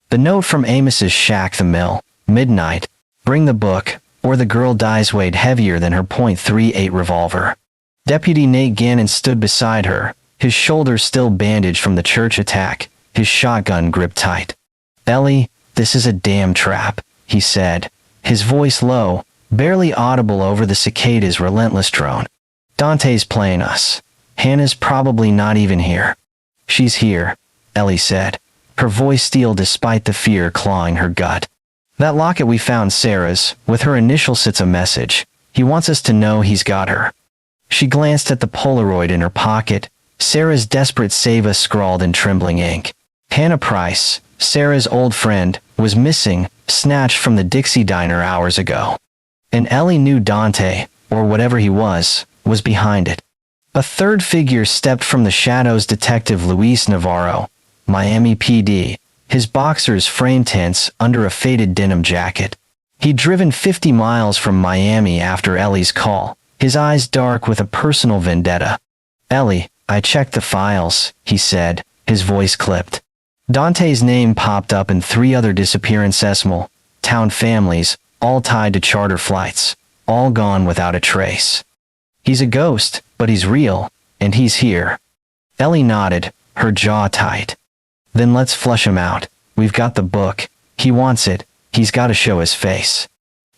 The note from Amos's shack, the mill, midnight, bring the book, or the girl dies, weighed heavier than her .38 revolver. Deputy Nate Gannon stood beside her, his shoulders still bandaged from the church attack, his shotgun gripped tight. Ellie, this is a damn trap, he said, his voice low, barely audible over the cicada's relentless drone. Dante's playing us. Hannah's probably not even here. She's here, Ellie said, her voice steel despite the fear clawing her gut. That locket we found Sarah's, with her initials, sits a message. He wants us to know he's got her. She glanced at the Polaroid in her pocket, Sarah's desperate save us scrawled in trembling ink. Hannah Price, Sarah's old friend, was missing, snatched from the Dixie Diner hours ago. And Ellie knew Dante, or whatever he was behind it. A third figure stepped from the shadows, Detective Luis Navarro, Miami PD, his boxers frame tense under a faded denim jacket. He'd driven 50 miles from Miami after Ellie's call, his eyes dark with a personal vendetta. Ellie, I checked the files, he said, his voice clipped. Dante's name popped up in 3 other disappearances, town families, all tied to charter flights, all gone without a trace. He's a ghost, but he's real, and he's here. Ellie nodded, her jaw tight. Then let's flush him out. We've got the book. He wants it. He's got to show his face.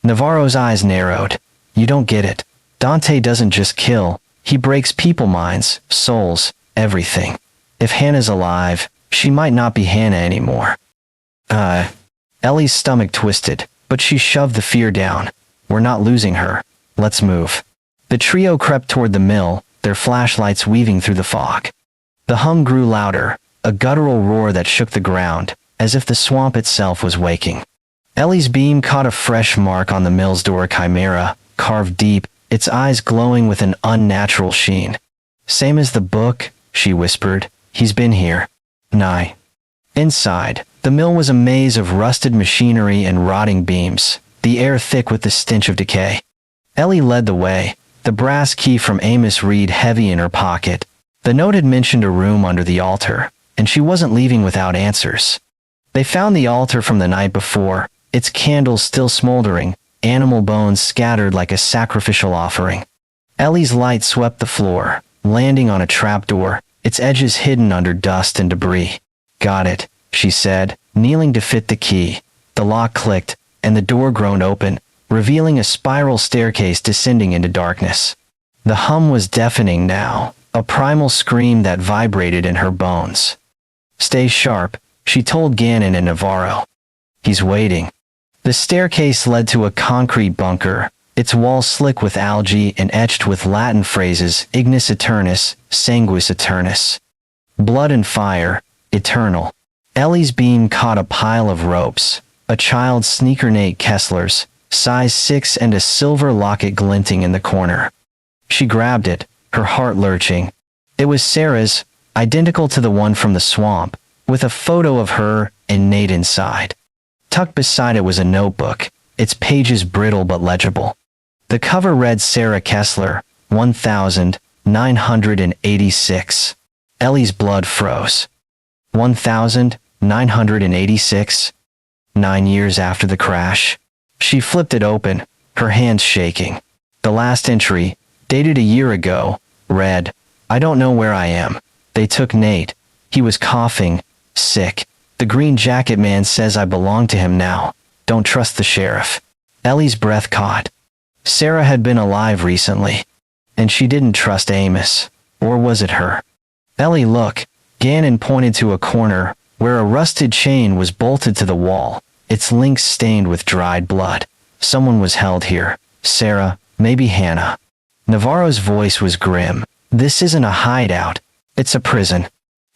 Navarro's eyes narrowed. You don't get it. Dante doesn't just kill. He breaks people minds, souls, everything. If Hannah's alive, she might not be Hannah anymore. Ellie's stomach twisted, but she shoved the fear down. We're not losing her. Let's move. The trio crept toward the mill, their flashlights weaving through the fog. The hum grew louder, a guttural roar that shook the ground, as if the swamp itself was waking. Ellie's beam caught a fresh mark on the mill's door, Chimera, carved deep, its eyes glowing with an unnatural sheen. Same as the book, she whispered. He's been here. Nigh. Inside, the mill was a maze of rusted machinery and rotting beams, the air thick with the stench of decay. Ellie led the way, the brass key from Amos Reed heavy in her pocket. The note had mentioned a room under the altar, and she wasn't leaving without answers. They found the altar from the night before, its candles still smoldering, animal bones scattered like a sacrificial offering. Ellie's light swept the floor, landing on a trapdoor, its edges hidden under dust and debris. Got it, she said, kneeling to fit the key. The lock clicked, and the door groaned open, revealing a spiral staircase descending into darkness. The hum was deafening now, a primal scream that vibrated in her bones. Stay sharp, she told Gannon and Navarro. He's waiting. The staircase led to a concrete bunker, its walls slick with algae and etched with Latin phrases Ignis Eternus, Sanguis Eternus. Blood and fire, eternal. Ellie's beam caught a pile of ropes, a child's sneaker, Nate Kessler's, size 6, and a silver locket glinting in the corner. She grabbed it, her heart lurching. It was Sarah's, identical to the one from the swamp, with a photo of her and Nate inside. Tucked beside it was a notebook, its pages brittle but legible. The cover read Sarah Kessler, 1986. Ellie's blood froze. 1986? 9 years after the crash. She flipped it open, her hands shaking. The last entry, dated a year ago, read, "I don't know where I am. They took Nate. He was coughing, sick. The green jacket man says I belong to him now. Don't trust the sheriff." Ellie's breath caught. Sarah had been alive recently, and she didn't trust Amos. Or was it her? "Ellie, look." Gannon pointed to a corner where a rusted chain was bolted to the wall, its links stained with dried blood. Someone was held here. Sarah, maybe Hannah. Navarro's voice was grim. "This isn't a hideout. It's a prison."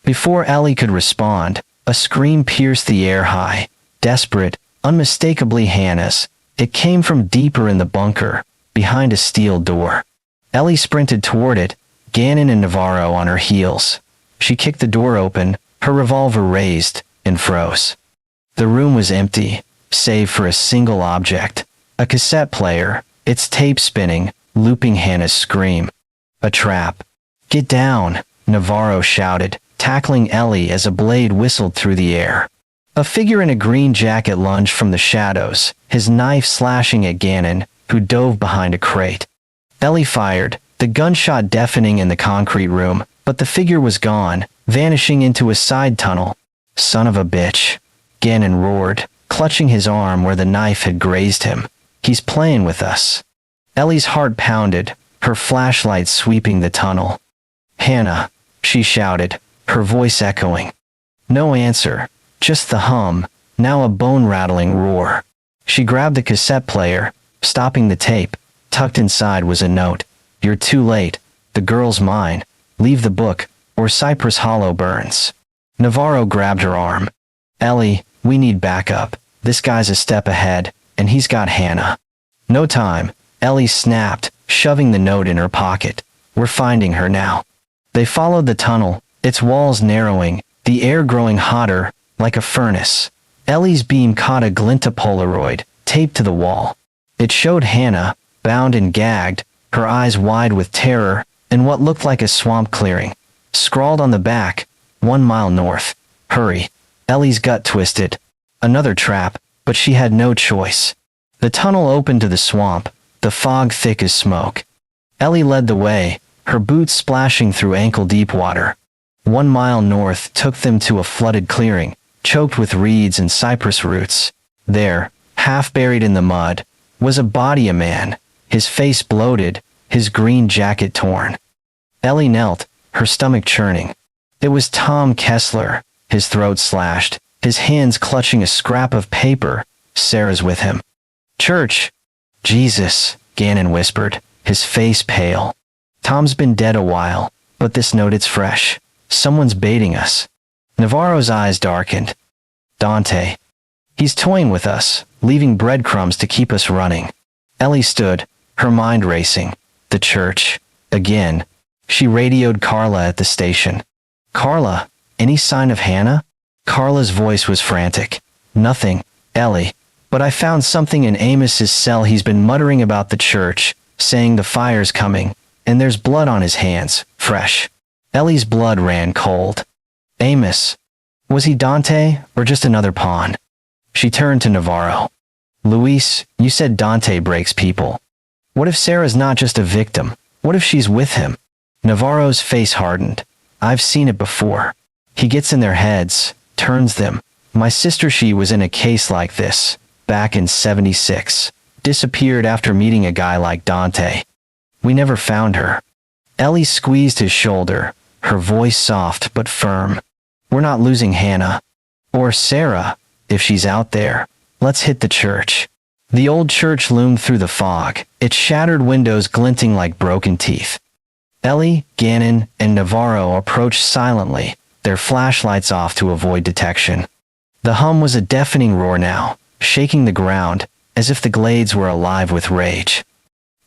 Before Ellie could respond, a scream pierced the air high. Desperate, unmistakably Hannah's. It came from deeper in the bunker, behind a steel door. Ellie sprinted toward it, Gannon and Navarro on her heels. She kicked the door open, her revolver raised, and froze. The room was empty, save for a single object. A cassette player, its tape spinning, looping Hannah's scream. A trap. "Get down," Navarro shouted, tackling Ellie as a blade whistled through the air. A figure in a green jacket lunged from the shadows, his knife slashing at Gannon, who dove behind a crate. Ellie fired, the gunshot deafening in the concrete room, but the figure was gone, vanishing into a side tunnel. "Son of a bitch," Gannon roared, clutching his arm where the knife had grazed him. "He's playing with us." Ellie's heart pounded, her flashlight sweeping the tunnel. "Hannah," she shouted, her voice echoing. No answer, just the hum, now a bone-rattling roar. She grabbed the cassette player, stopping the tape. Tucked inside was a note. "You're too late. The girl's mine. Leave the book, or Cypress Hollow burns." Navarro grabbed her arm. "Ellie, we need backup. This guy's a step ahead, and he's got Hannah." "No time," Ellie snapped, shoving the note in her pocket. "We're finding her now." They followed the tunnel, its walls narrowing, the air growing hotter, like a furnace. Ellie's beam caught a glint of Polaroid, taped to the wall. It showed Hannah, bound and gagged, her eyes wide with terror, in what looked like a swamp clearing. Scrawled on the back, 1 mile north. "Hurry." Ellie's gut twisted. Another trap, but she had no choice. The tunnel opened to the swamp, the fog thick as smoke. Ellie led the way, her boots splashing through ankle-deep water. 1 mile north took them to a flooded clearing, choked with reeds and cypress roots. There, half buried in the mud, was a body of man, his face bloated, his green jacket torn. Ellie knelt, her stomach churning. It was Tom Kessler, his throat slashed, his hands clutching a scrap of paper. "Sarah's with him." "Church." "Jesus," Gannon whispered, his face pale. "Tom's been dead a while, but this note, it's fresh. Someone's baiting us." Navarro's eyes darkened. "Dante. He's toying with us, leaving breadcrumbs to keep us running." Ellie stood, her mind racing. The church. Again. She radioed Carla at the station. "Carla, any sign of Hannah?" Carla's voice was frantic. "Nothing, Ellie. But I found something in Amos's cell. He's been muttering about the church, saying the fire's coming, and there's blood on his hands, fresh." Ellie's blood ran cold. Amos. Was he Dante, or just another pawn? She turned to Navarro. "Luis, you said Dante breaks people. What if Sarah's not just a victim? What if she's with him?" Navarro's face hardened. "I've seen it before. He gets in their heads, turns them. My sister, she was in a case like this, back in '76. Disappeared after meeting a guy like Dante. We never found her." Ellie squeezed his shoulder, her voice soft but firm. "We're not losing Hannah. Or Sarah, if she's out there. Let's hit the church." The old church loomed through the fog, its shattered windows glinting like broken teeth. Ellie, Gannon, and Navarro approached silently, their flashlights off to avoid detection. The hum was a deafening roar now, shaking the ground, as if the glades were alive with rage.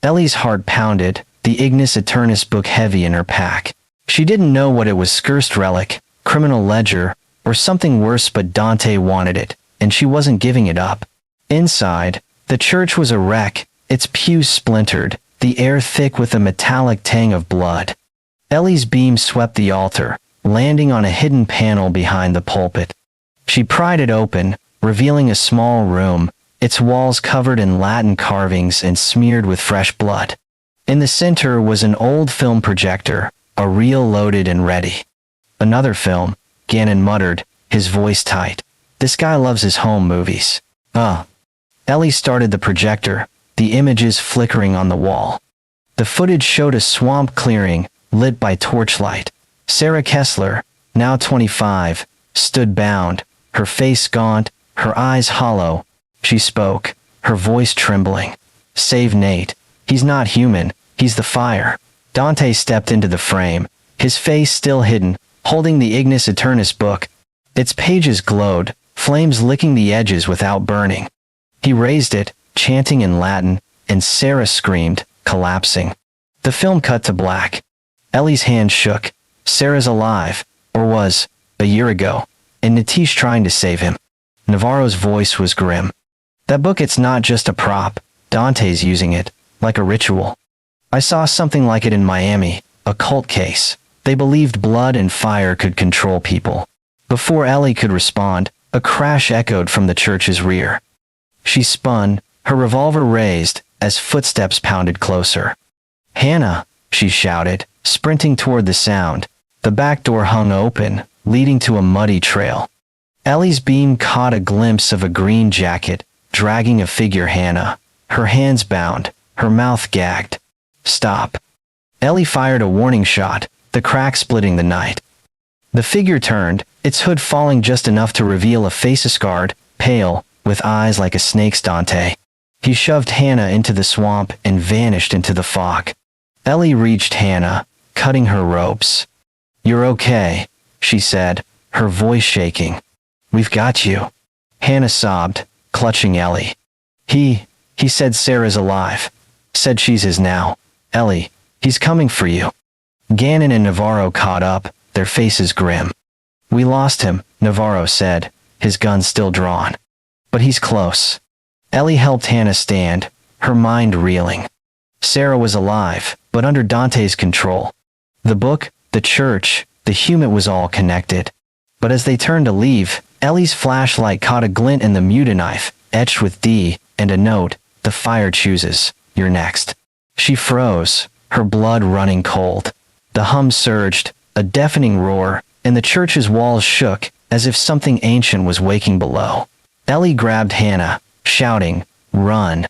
Ellie's heart pounded, the Ignis Eternus book heavy in her pack. She didn't know what it was, cursed relic, criminal ledger, or something worse, but Dante wanted it, and she wasn't giving it up. Inside, The church was a wreck, its pews splintered, the air thick with a metallic tang of blood. Ellie's beam swept the altar, landing on a hidden panel behind the pulpit. She pried it open, revealing a small room, its walls covered in Latin carvings and smeared with fresh blood. In the center was an old film projector, a reel loaded and ready. Another film, Gannon muttered, his voice tight. This guy loves his home movies. Ellie started the projector, the images flickering on the wall. The footage showed a swamp clearing, lit by torchlight. Sarah Kessler, now 25, stood bound, her face gaunt, her eyes hollow. She spoke, her voice trembling. "Save Nate. He's not human, he's the fire." Dante stepped into the frame, his face still hidden, holding the Ignis Aeternus book. Its pages glowed, flames licking the edges without burning. He raised it, chanting in Latin, and Sarah screamed, collapsing. The film cut to black. Ellie's hand shook. Sarah's alive, or was, a year ago, and Nitish trying to save him. Navarro's voice was grim. "That book, it's not just a prop. Dante's using it, like a ritual. I saw something like it in Miami, a cult case. They believed blood and fire could control people." Before Ellie could respond, a crash echoed from the church's rear. She spun, her revolver raised, as footsteps pounded closer. "Hannah!" she shouted, sprinting toward the sound. The back door hung open, leading to a muddy trail. Ellie's beam caught a glimpse of a green jacket, dragging a figure. Hannah, her hands bound, her mouth gagged. "Stop!" Ellie fired a warning shot, the crack splitting the night. The figure turned, its hood falling just enough to reveal a face scarred, pale, with eyes like a snake's. Dante. He shoved Hannah into the swamp and vanished into the fog. Ellie reached Hannah, cutting her ropes. "You're okay," she said, her voice shaking. "We've got you." Hannah sobbed, clutching Ellie. He said Sarah's alive. Said she's his now. Ellie, he's coming for you." Gannon and Navarro caught up, their faces grim. "We lost him," Navarro said, his gun still drawn. "But he's close." Ellie helped Hannah stand, her mind reeling. Sarah was alive, but under Dante's control. The book, the church, the human was all connected. But as they turned to leave, Ellie's flashlight caught a glint in the mutaknife, etched with D, and a note, "The fire chooses, you're next." She froze, her blood running cold. The hum surged, a deafening roar, and the church's walls shook, as if something ancient was waking below. Ellie grabbed Hannah, shouting, "Run!"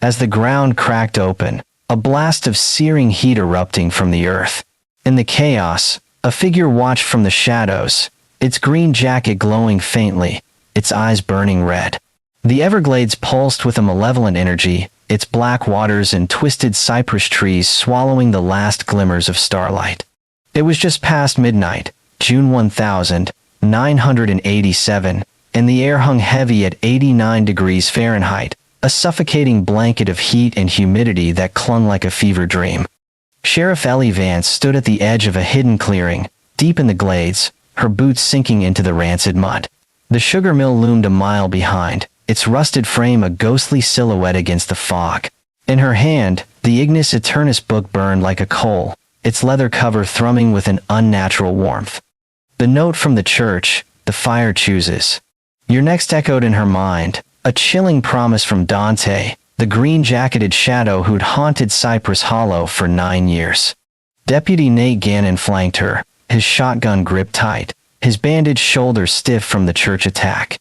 As the ground cracked open, a blast of searing heat erupting from the earth. In the chaos, a figure watched from the shadows, its green jacket glowing faintly, its eyes burning red. The Everglades pulsed with a malevolent energy, its black waters and twisted cypress trees swallowing the last glimmers of starlight. It was just past midnight, June 1987, and the air hung heavy at 89 degrees Fahrenheit, a suffocating blanket of heat and humidity that clung like a fever dream. Sheriff Ellie Vance stood at the edge of a hidden clearing, deep in the glades, her boots sinking into the rancid mud. The sugar mill loomed a mile behind, its rusted frame a ghostly silhouette against the fog. In her hand, the Ignis Aeternus book burned like a coal, its leather cover thrumming with an unnatural warmth. The note from the church, "The fire chooses, you're next," echoed in her mind, a chilling promise from Dante, the green-jacketed shadow who'd haunted Cypress Hollow for 9 years. Deputy Nate Gannon flanked her, his shotgun gripped tight, his bandaged shoulders stiff from the church attack.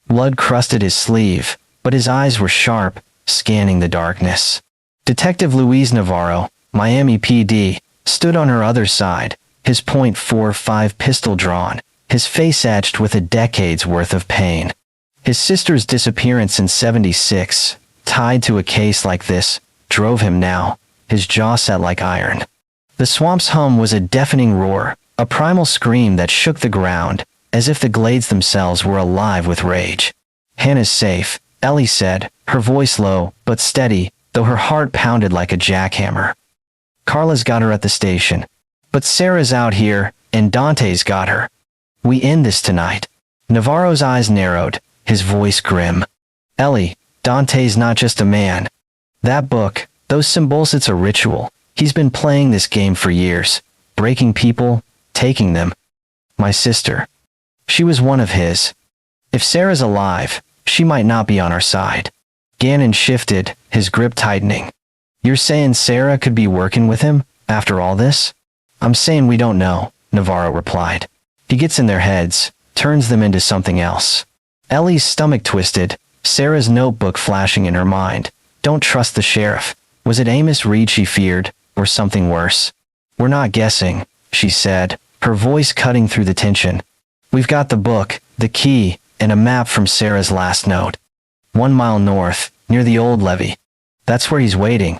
Blood crusted his sleeve, but his eyes were sharp, scanning the darkness. Detective Luis Navarro, Miami PD, stood on her other side, his .45 pistol drawn, his face etched with a decade's worth of pain. His sister's disappearance in '76, tied to a case like this, drove him now, his jaw set like iron. The swamp's hum was a deafening roar, a primal scream that shook the ground, as if the glades themselves were alive with rage. "Hannah's safe," Ellie said, her voice low, but steady, though her heart pounded like a jackhammer. "Carla's got her at the station. But Sarah's out here, and Dante's got her. We end this tonight." Navarro's eyes narrowed, his voice grim. "Ellie, Dante's not just a man. That book, those symbols, it's a ritual. He's been playing this game for years, breaking people, taking them. My sister. She was one of his. If Sarah's alive, she might not be on our side. Gannon shifted, his grip tightening. You're saying Sarah could be working with him, after all this? I'm saying we don't know, Navarro replied. He gets in their heads, turns them into something else. Ellie's stomach twisted, Sarah's notebook flashing in her mind. Don't trust the sheriff. Was it Amos Reed she feared, or something worse? We're not guessing, she said, her voice cutting through the tension. We've got the book, the key, and a map from Sarah's last note. 1 mile north, near the old levee. That's where he's waiting.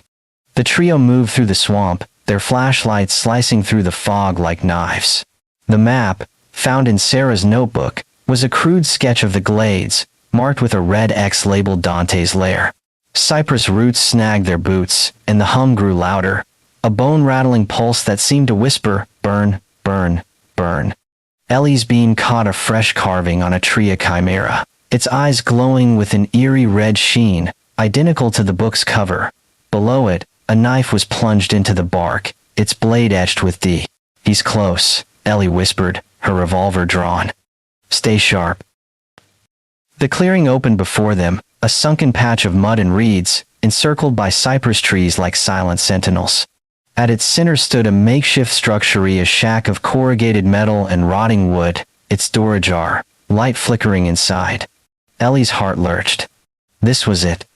The trio moved through the swamp, their flashlights slicing through the fog like knives. The map, found in Sarah's notebook, was a crude sketch of the glades, marked with a red X labeled Dante's lair. Cypress roots snagged their boots, and the hum grew louder, a bone-rattling pulse that seemed to whisper, burn, burn, burn. Ellie's beam caught a fresh carving on a Tria chimera, its eyes glowing with an eerie red sheen, identical to the book's cover. Below it, a knife was plunged into the bark, its blade etched with D. He's close, Ellie whispered, her revolver drawn. Stay sharp. The clearing opened before them, a sunken patch of mud and reeds, encircled by cypress trees like silent sentinels. At its center stood a makeshift structure, a shack of corrugated metal and rotting wood, its door ajar, light flickering inside. Ellie's heart lurched. This was it.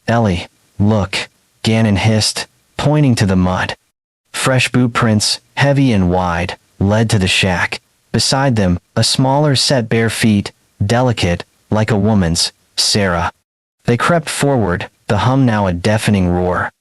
Ellie, look, Gannon hissed, pointing to the mud. Fresh boot prints, heavy and wide, led to the shack. Beside them, a smaller set bare feet, delicate, like a woman's, Sarah. They crept forward, the hum now a deafening roar.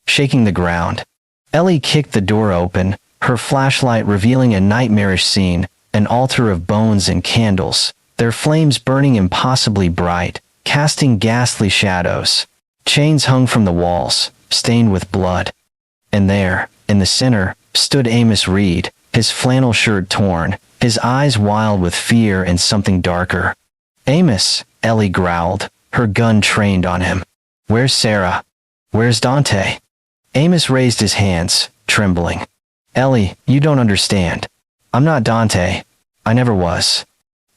Shaking the ground. Ellie kicked the door open, her flashlight revealing a nightmarish scene, an altar of bones and candles, their flames burning impossibly bright, casting ghastly shadows. Chains hung from the walls, stained with blood. And there, in the center, stood Amos Reed, his flannel shirt torn, his eyes wild with fear and something darker. Amos, Ellie growled, her gun trained on him. Where's Sarah? Where's Dante? Amos raised his hands, trembling. Ellie, you don't understand. I'm not Dante. I never was.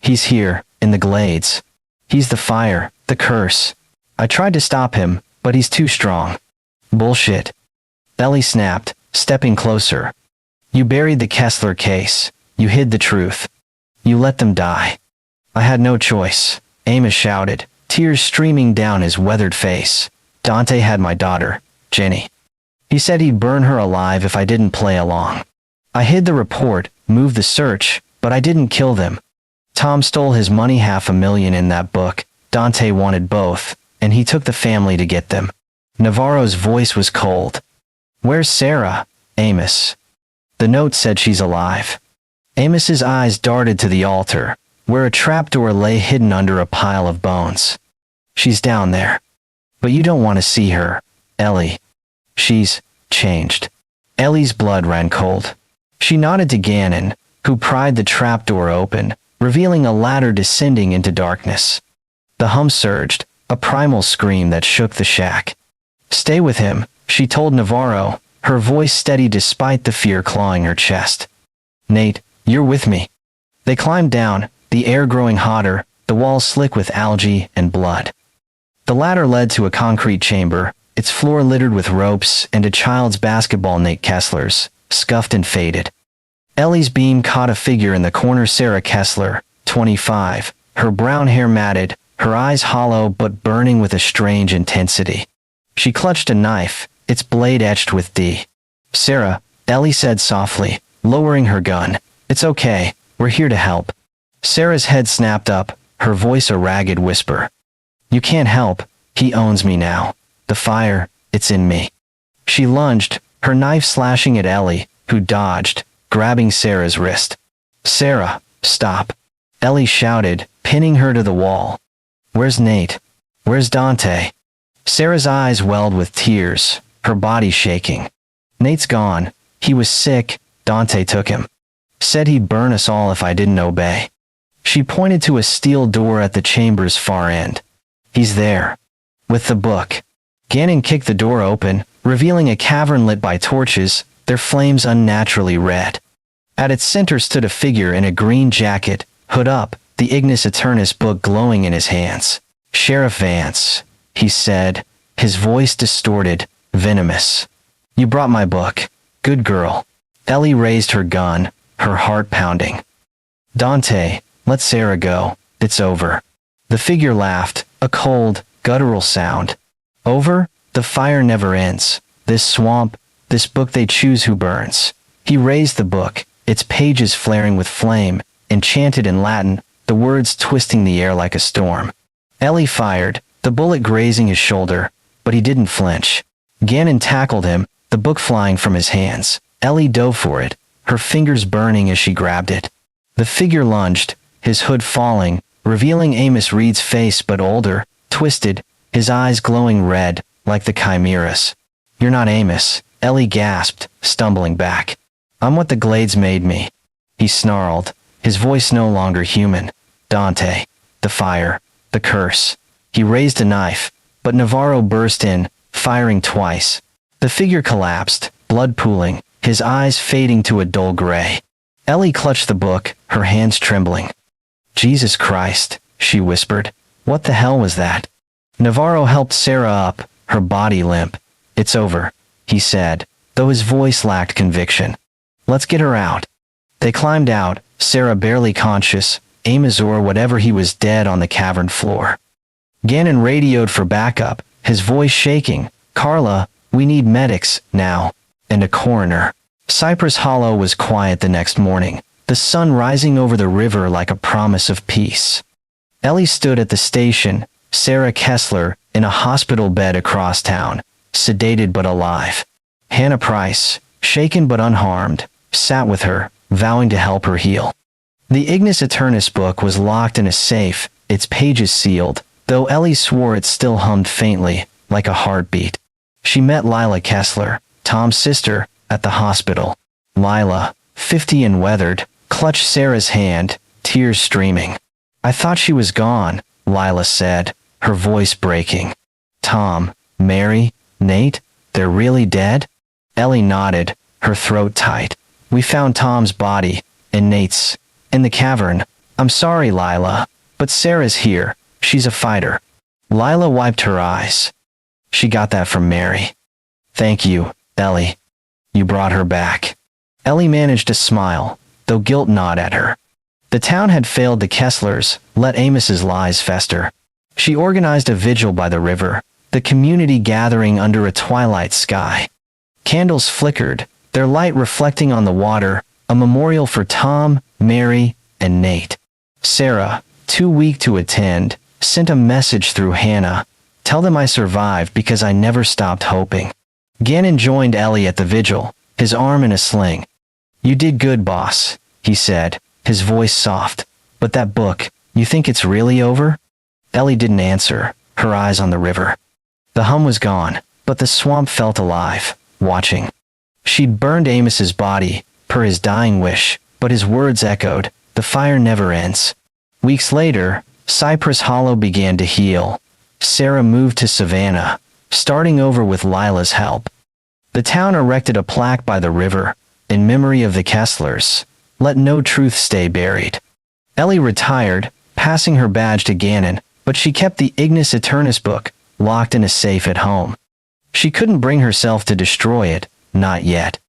He's here, in the glades. He's the fire, the curse. I tried to stop him, but he's too strong. Bullshit. Ellie snapped, stepping closer. You buried the Kessler case. You hid the truth. You let them die. I had no choice, Amos shouted, tears streaming down his weathered face. Dante had my daughter, Jenny. He said he'd burn her alive if I didn't play along. I hid the report, moved the search, but I didn't kill them. Tom stole his money, $500,000 in that book. Dante wanted both, and he took the family to get them. Navarro's voice was cold. Where's Sarah, Amos? The note said she's alive. Amos's eyes darted to the altar, where a trapdoor lay hidden under a pile of bones. She's down there. But you don't want to see her, Ellie. She's changed. Ellie's blood ran cold. She nodded to Gannon, who pried the trapdoor open, revealing a ladder descending into darkness. The hum surged, a primal scream that shook the shack. Stay with him, she told Navarro, her voice steady despite the fear clawing her chest. Nate, you're with me. They climbed down, the air growing hotter, the walls slick with algae and blood. The ladder led to a concrete chamber, its floor littered with ropes and a child's basketball, Nate Kessler's, scuffed and faded. Ellie's beam caught a figure in the corner, Sarah Kessler, 25, her brown hair matted, her eyes hollow but burning with a strange intensity. She clutched a knife, its blade etched with D. Sarah, Ellie said softly, lowering her gun. It's okay, we're here to help. Sarah's head snapped up, her voice a ragged whisper. You can't help, he owns me now. The fire, it's in me. She lunged, her knife slashing at Ellie, who dodged, grabbing Sarah's wrist. Sarah, stop. Ellie shouted, pinning her to the wall. Where's Nate? Where's Dante? Sarah's eyes welled with tears, her body shaking. Nate's gone. He was sick. Dante took him. Said he'd burn us all if I didn't obey. She pointed to a steel door at the chamber's far end. He's there. with the book. Ganon kicked the door open, revealing a cavern lit by torches, their flames unnaturally red. At its center stood a figure in a green jacket, hood up, the Ignis Eternus book glowing in his hands. "Sheriff Vance," he said, his voice distorted, venomous. "You brought my book. Good girl." Ellie raised her gun, her heart pounding. "Dante, let Sarah go. It's over." The figure laughed, a cold, guttural sound. "Over? The fire never ends. This swamp, this book they choose who burns." He raised the book, its pages flaring with flame, enchanted in Latin, the words twisting the air like a storm. Ellie fired, the bullet grazing his shoulder, but he didn't flinch. Ganon tackled him, the book flying from his hands. Ellie dove for it, her fingers burning as she grabbed it. The figure lunged, his hood falling, revealing Amos Reed's face but older, twisted, his eyes glowing red, like the Chimera's. "You're not Amos," Ellie gasped, stumbling back. "I'm what the Glades made me," he snarled, his voice no longer human. "Dante. The fire. The curse." He raised a knife, but Navarro burst in, firing twice. The figure collapsed, blood pooling, his eyes fading to a dull gray. Ellie clutched the book, her hands trembling. "Jesus Christ," she whispered. "What the hell was that?" Navarro helped Sarah up, her body limp. "It's over," he said, though his voice lacked conviction. "Let's get her out." They climbed out, Sarah barely conscious, Amos or whatever he was dead on the cavern floor. Ganon radioed for backup, his voice shaking. "Carla, we need medics, now. And a coroner." Cypress Hollow was quiet the next morning, the sun rising over the river like a promise of peace. Ellie stood at the station, Sarah Kessler, in a hospital bed across town, sedated but alive. Hannah Price, shaken but unharmed, sat with her, vowing to help her heal. The Ignis Eternus book was locked in a safe, its pages sealed, though Ellie swore it still hummed faintly, like a heartbeat. She met Lila Kessler, Tom's sister, at the hospital. Lila, 50 and weathered, clutched Sarah's hand, tears streaming. "I thought she was gone," Lila said, her voice breaking. "Tom, Mary, Nate, they're really dead?" Ellie nodded, her throat tight. "We found Tom's body, and Nate's, in the cavern. I'm sorry, Lila, but Sarah's here. She's a fighter." Lila wiped her eyes. "She got that from Mary." "Thank you, Ellie. You brought her back." Ellie managed to smile, though guilt gnawed at her. The town had failed the Kesslers, let Amos's lies fester. She organized a vigil by the river, the community gathering under a twilight sky. Candles flickered, their light reflecting on the water, a memorial for Tom, Mary, and Nate. Sarah, too weak to attend, sent a message through Hannah. "Tell them I survived because I never stopped hoping." Ganon joined Ellie at the vigil, his arm in a sling. "You did good, boss," he said, his voice soft. "But that book, you think it's really over?" Ellie didn't answer, her eyes on the river. The hum was gone, but the swamp felt alive, watching. She'd burned Amos's body, per his dying wish, but his words echoed, "The fire never ends." Weeks later, Cypress Hollow began to heal. Sarah moved to Savannah, starting over with Lila's help. The town erected a plaque by the river, in memory of the Kesslers. Let no truth stay buried. Ellie retired, passing her badge to Ganon, but she kept the Ignis Eternus book, locked in a safe at home. She couldn't bring herself to destroy it, not yet.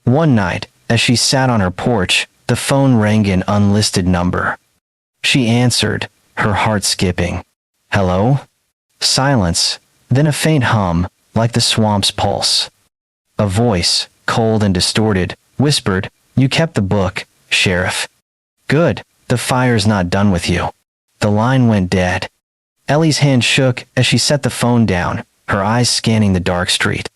One night, as she sat on her porch, the phone rang an unlisted number. She answered, her heart skipping. "Hello?" Silence, then a faint hum, like the swamp's pulse. A voice, cold and distorted, whispered, "You kept the book, Sheriff." "Good, the fire's not done with you." The line went dead. Ellie's hand shook as she set the phone down, her eyes scanning the dark street.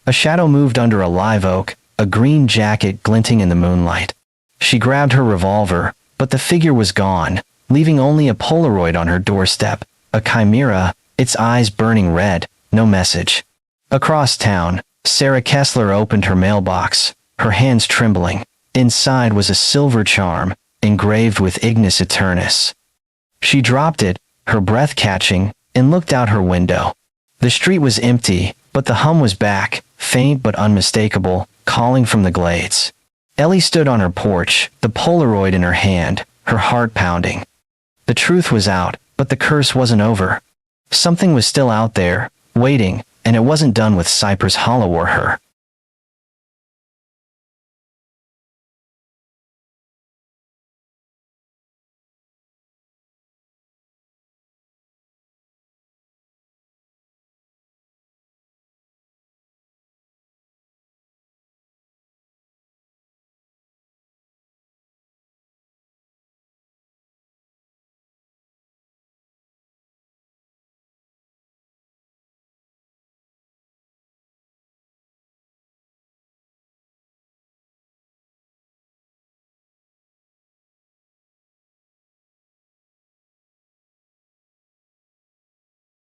A shadow moved under a live oak, a green jacket glinting in the moonlight. She grabbed her revolver, but the figure was gone, leaving only a Polaroid on her doorstep, a chimera, its eyes burning red, no message. Across town, Sarah Kessler opened her mailbox, her hands trembling. Inside was a silver charm, engraved with Ignis Eternus. She dropped it, her breath catching, and looked out her window. The street was empty, but the hum was back, faint but unmistakable, calling from the glades. Ellie stood on her porch, the Polaroid in her hand, her heart pounding. The truth was out, but the curse wasn't over. Something was still out there, waiting, and it wasn't done with Cypress Hollow or her.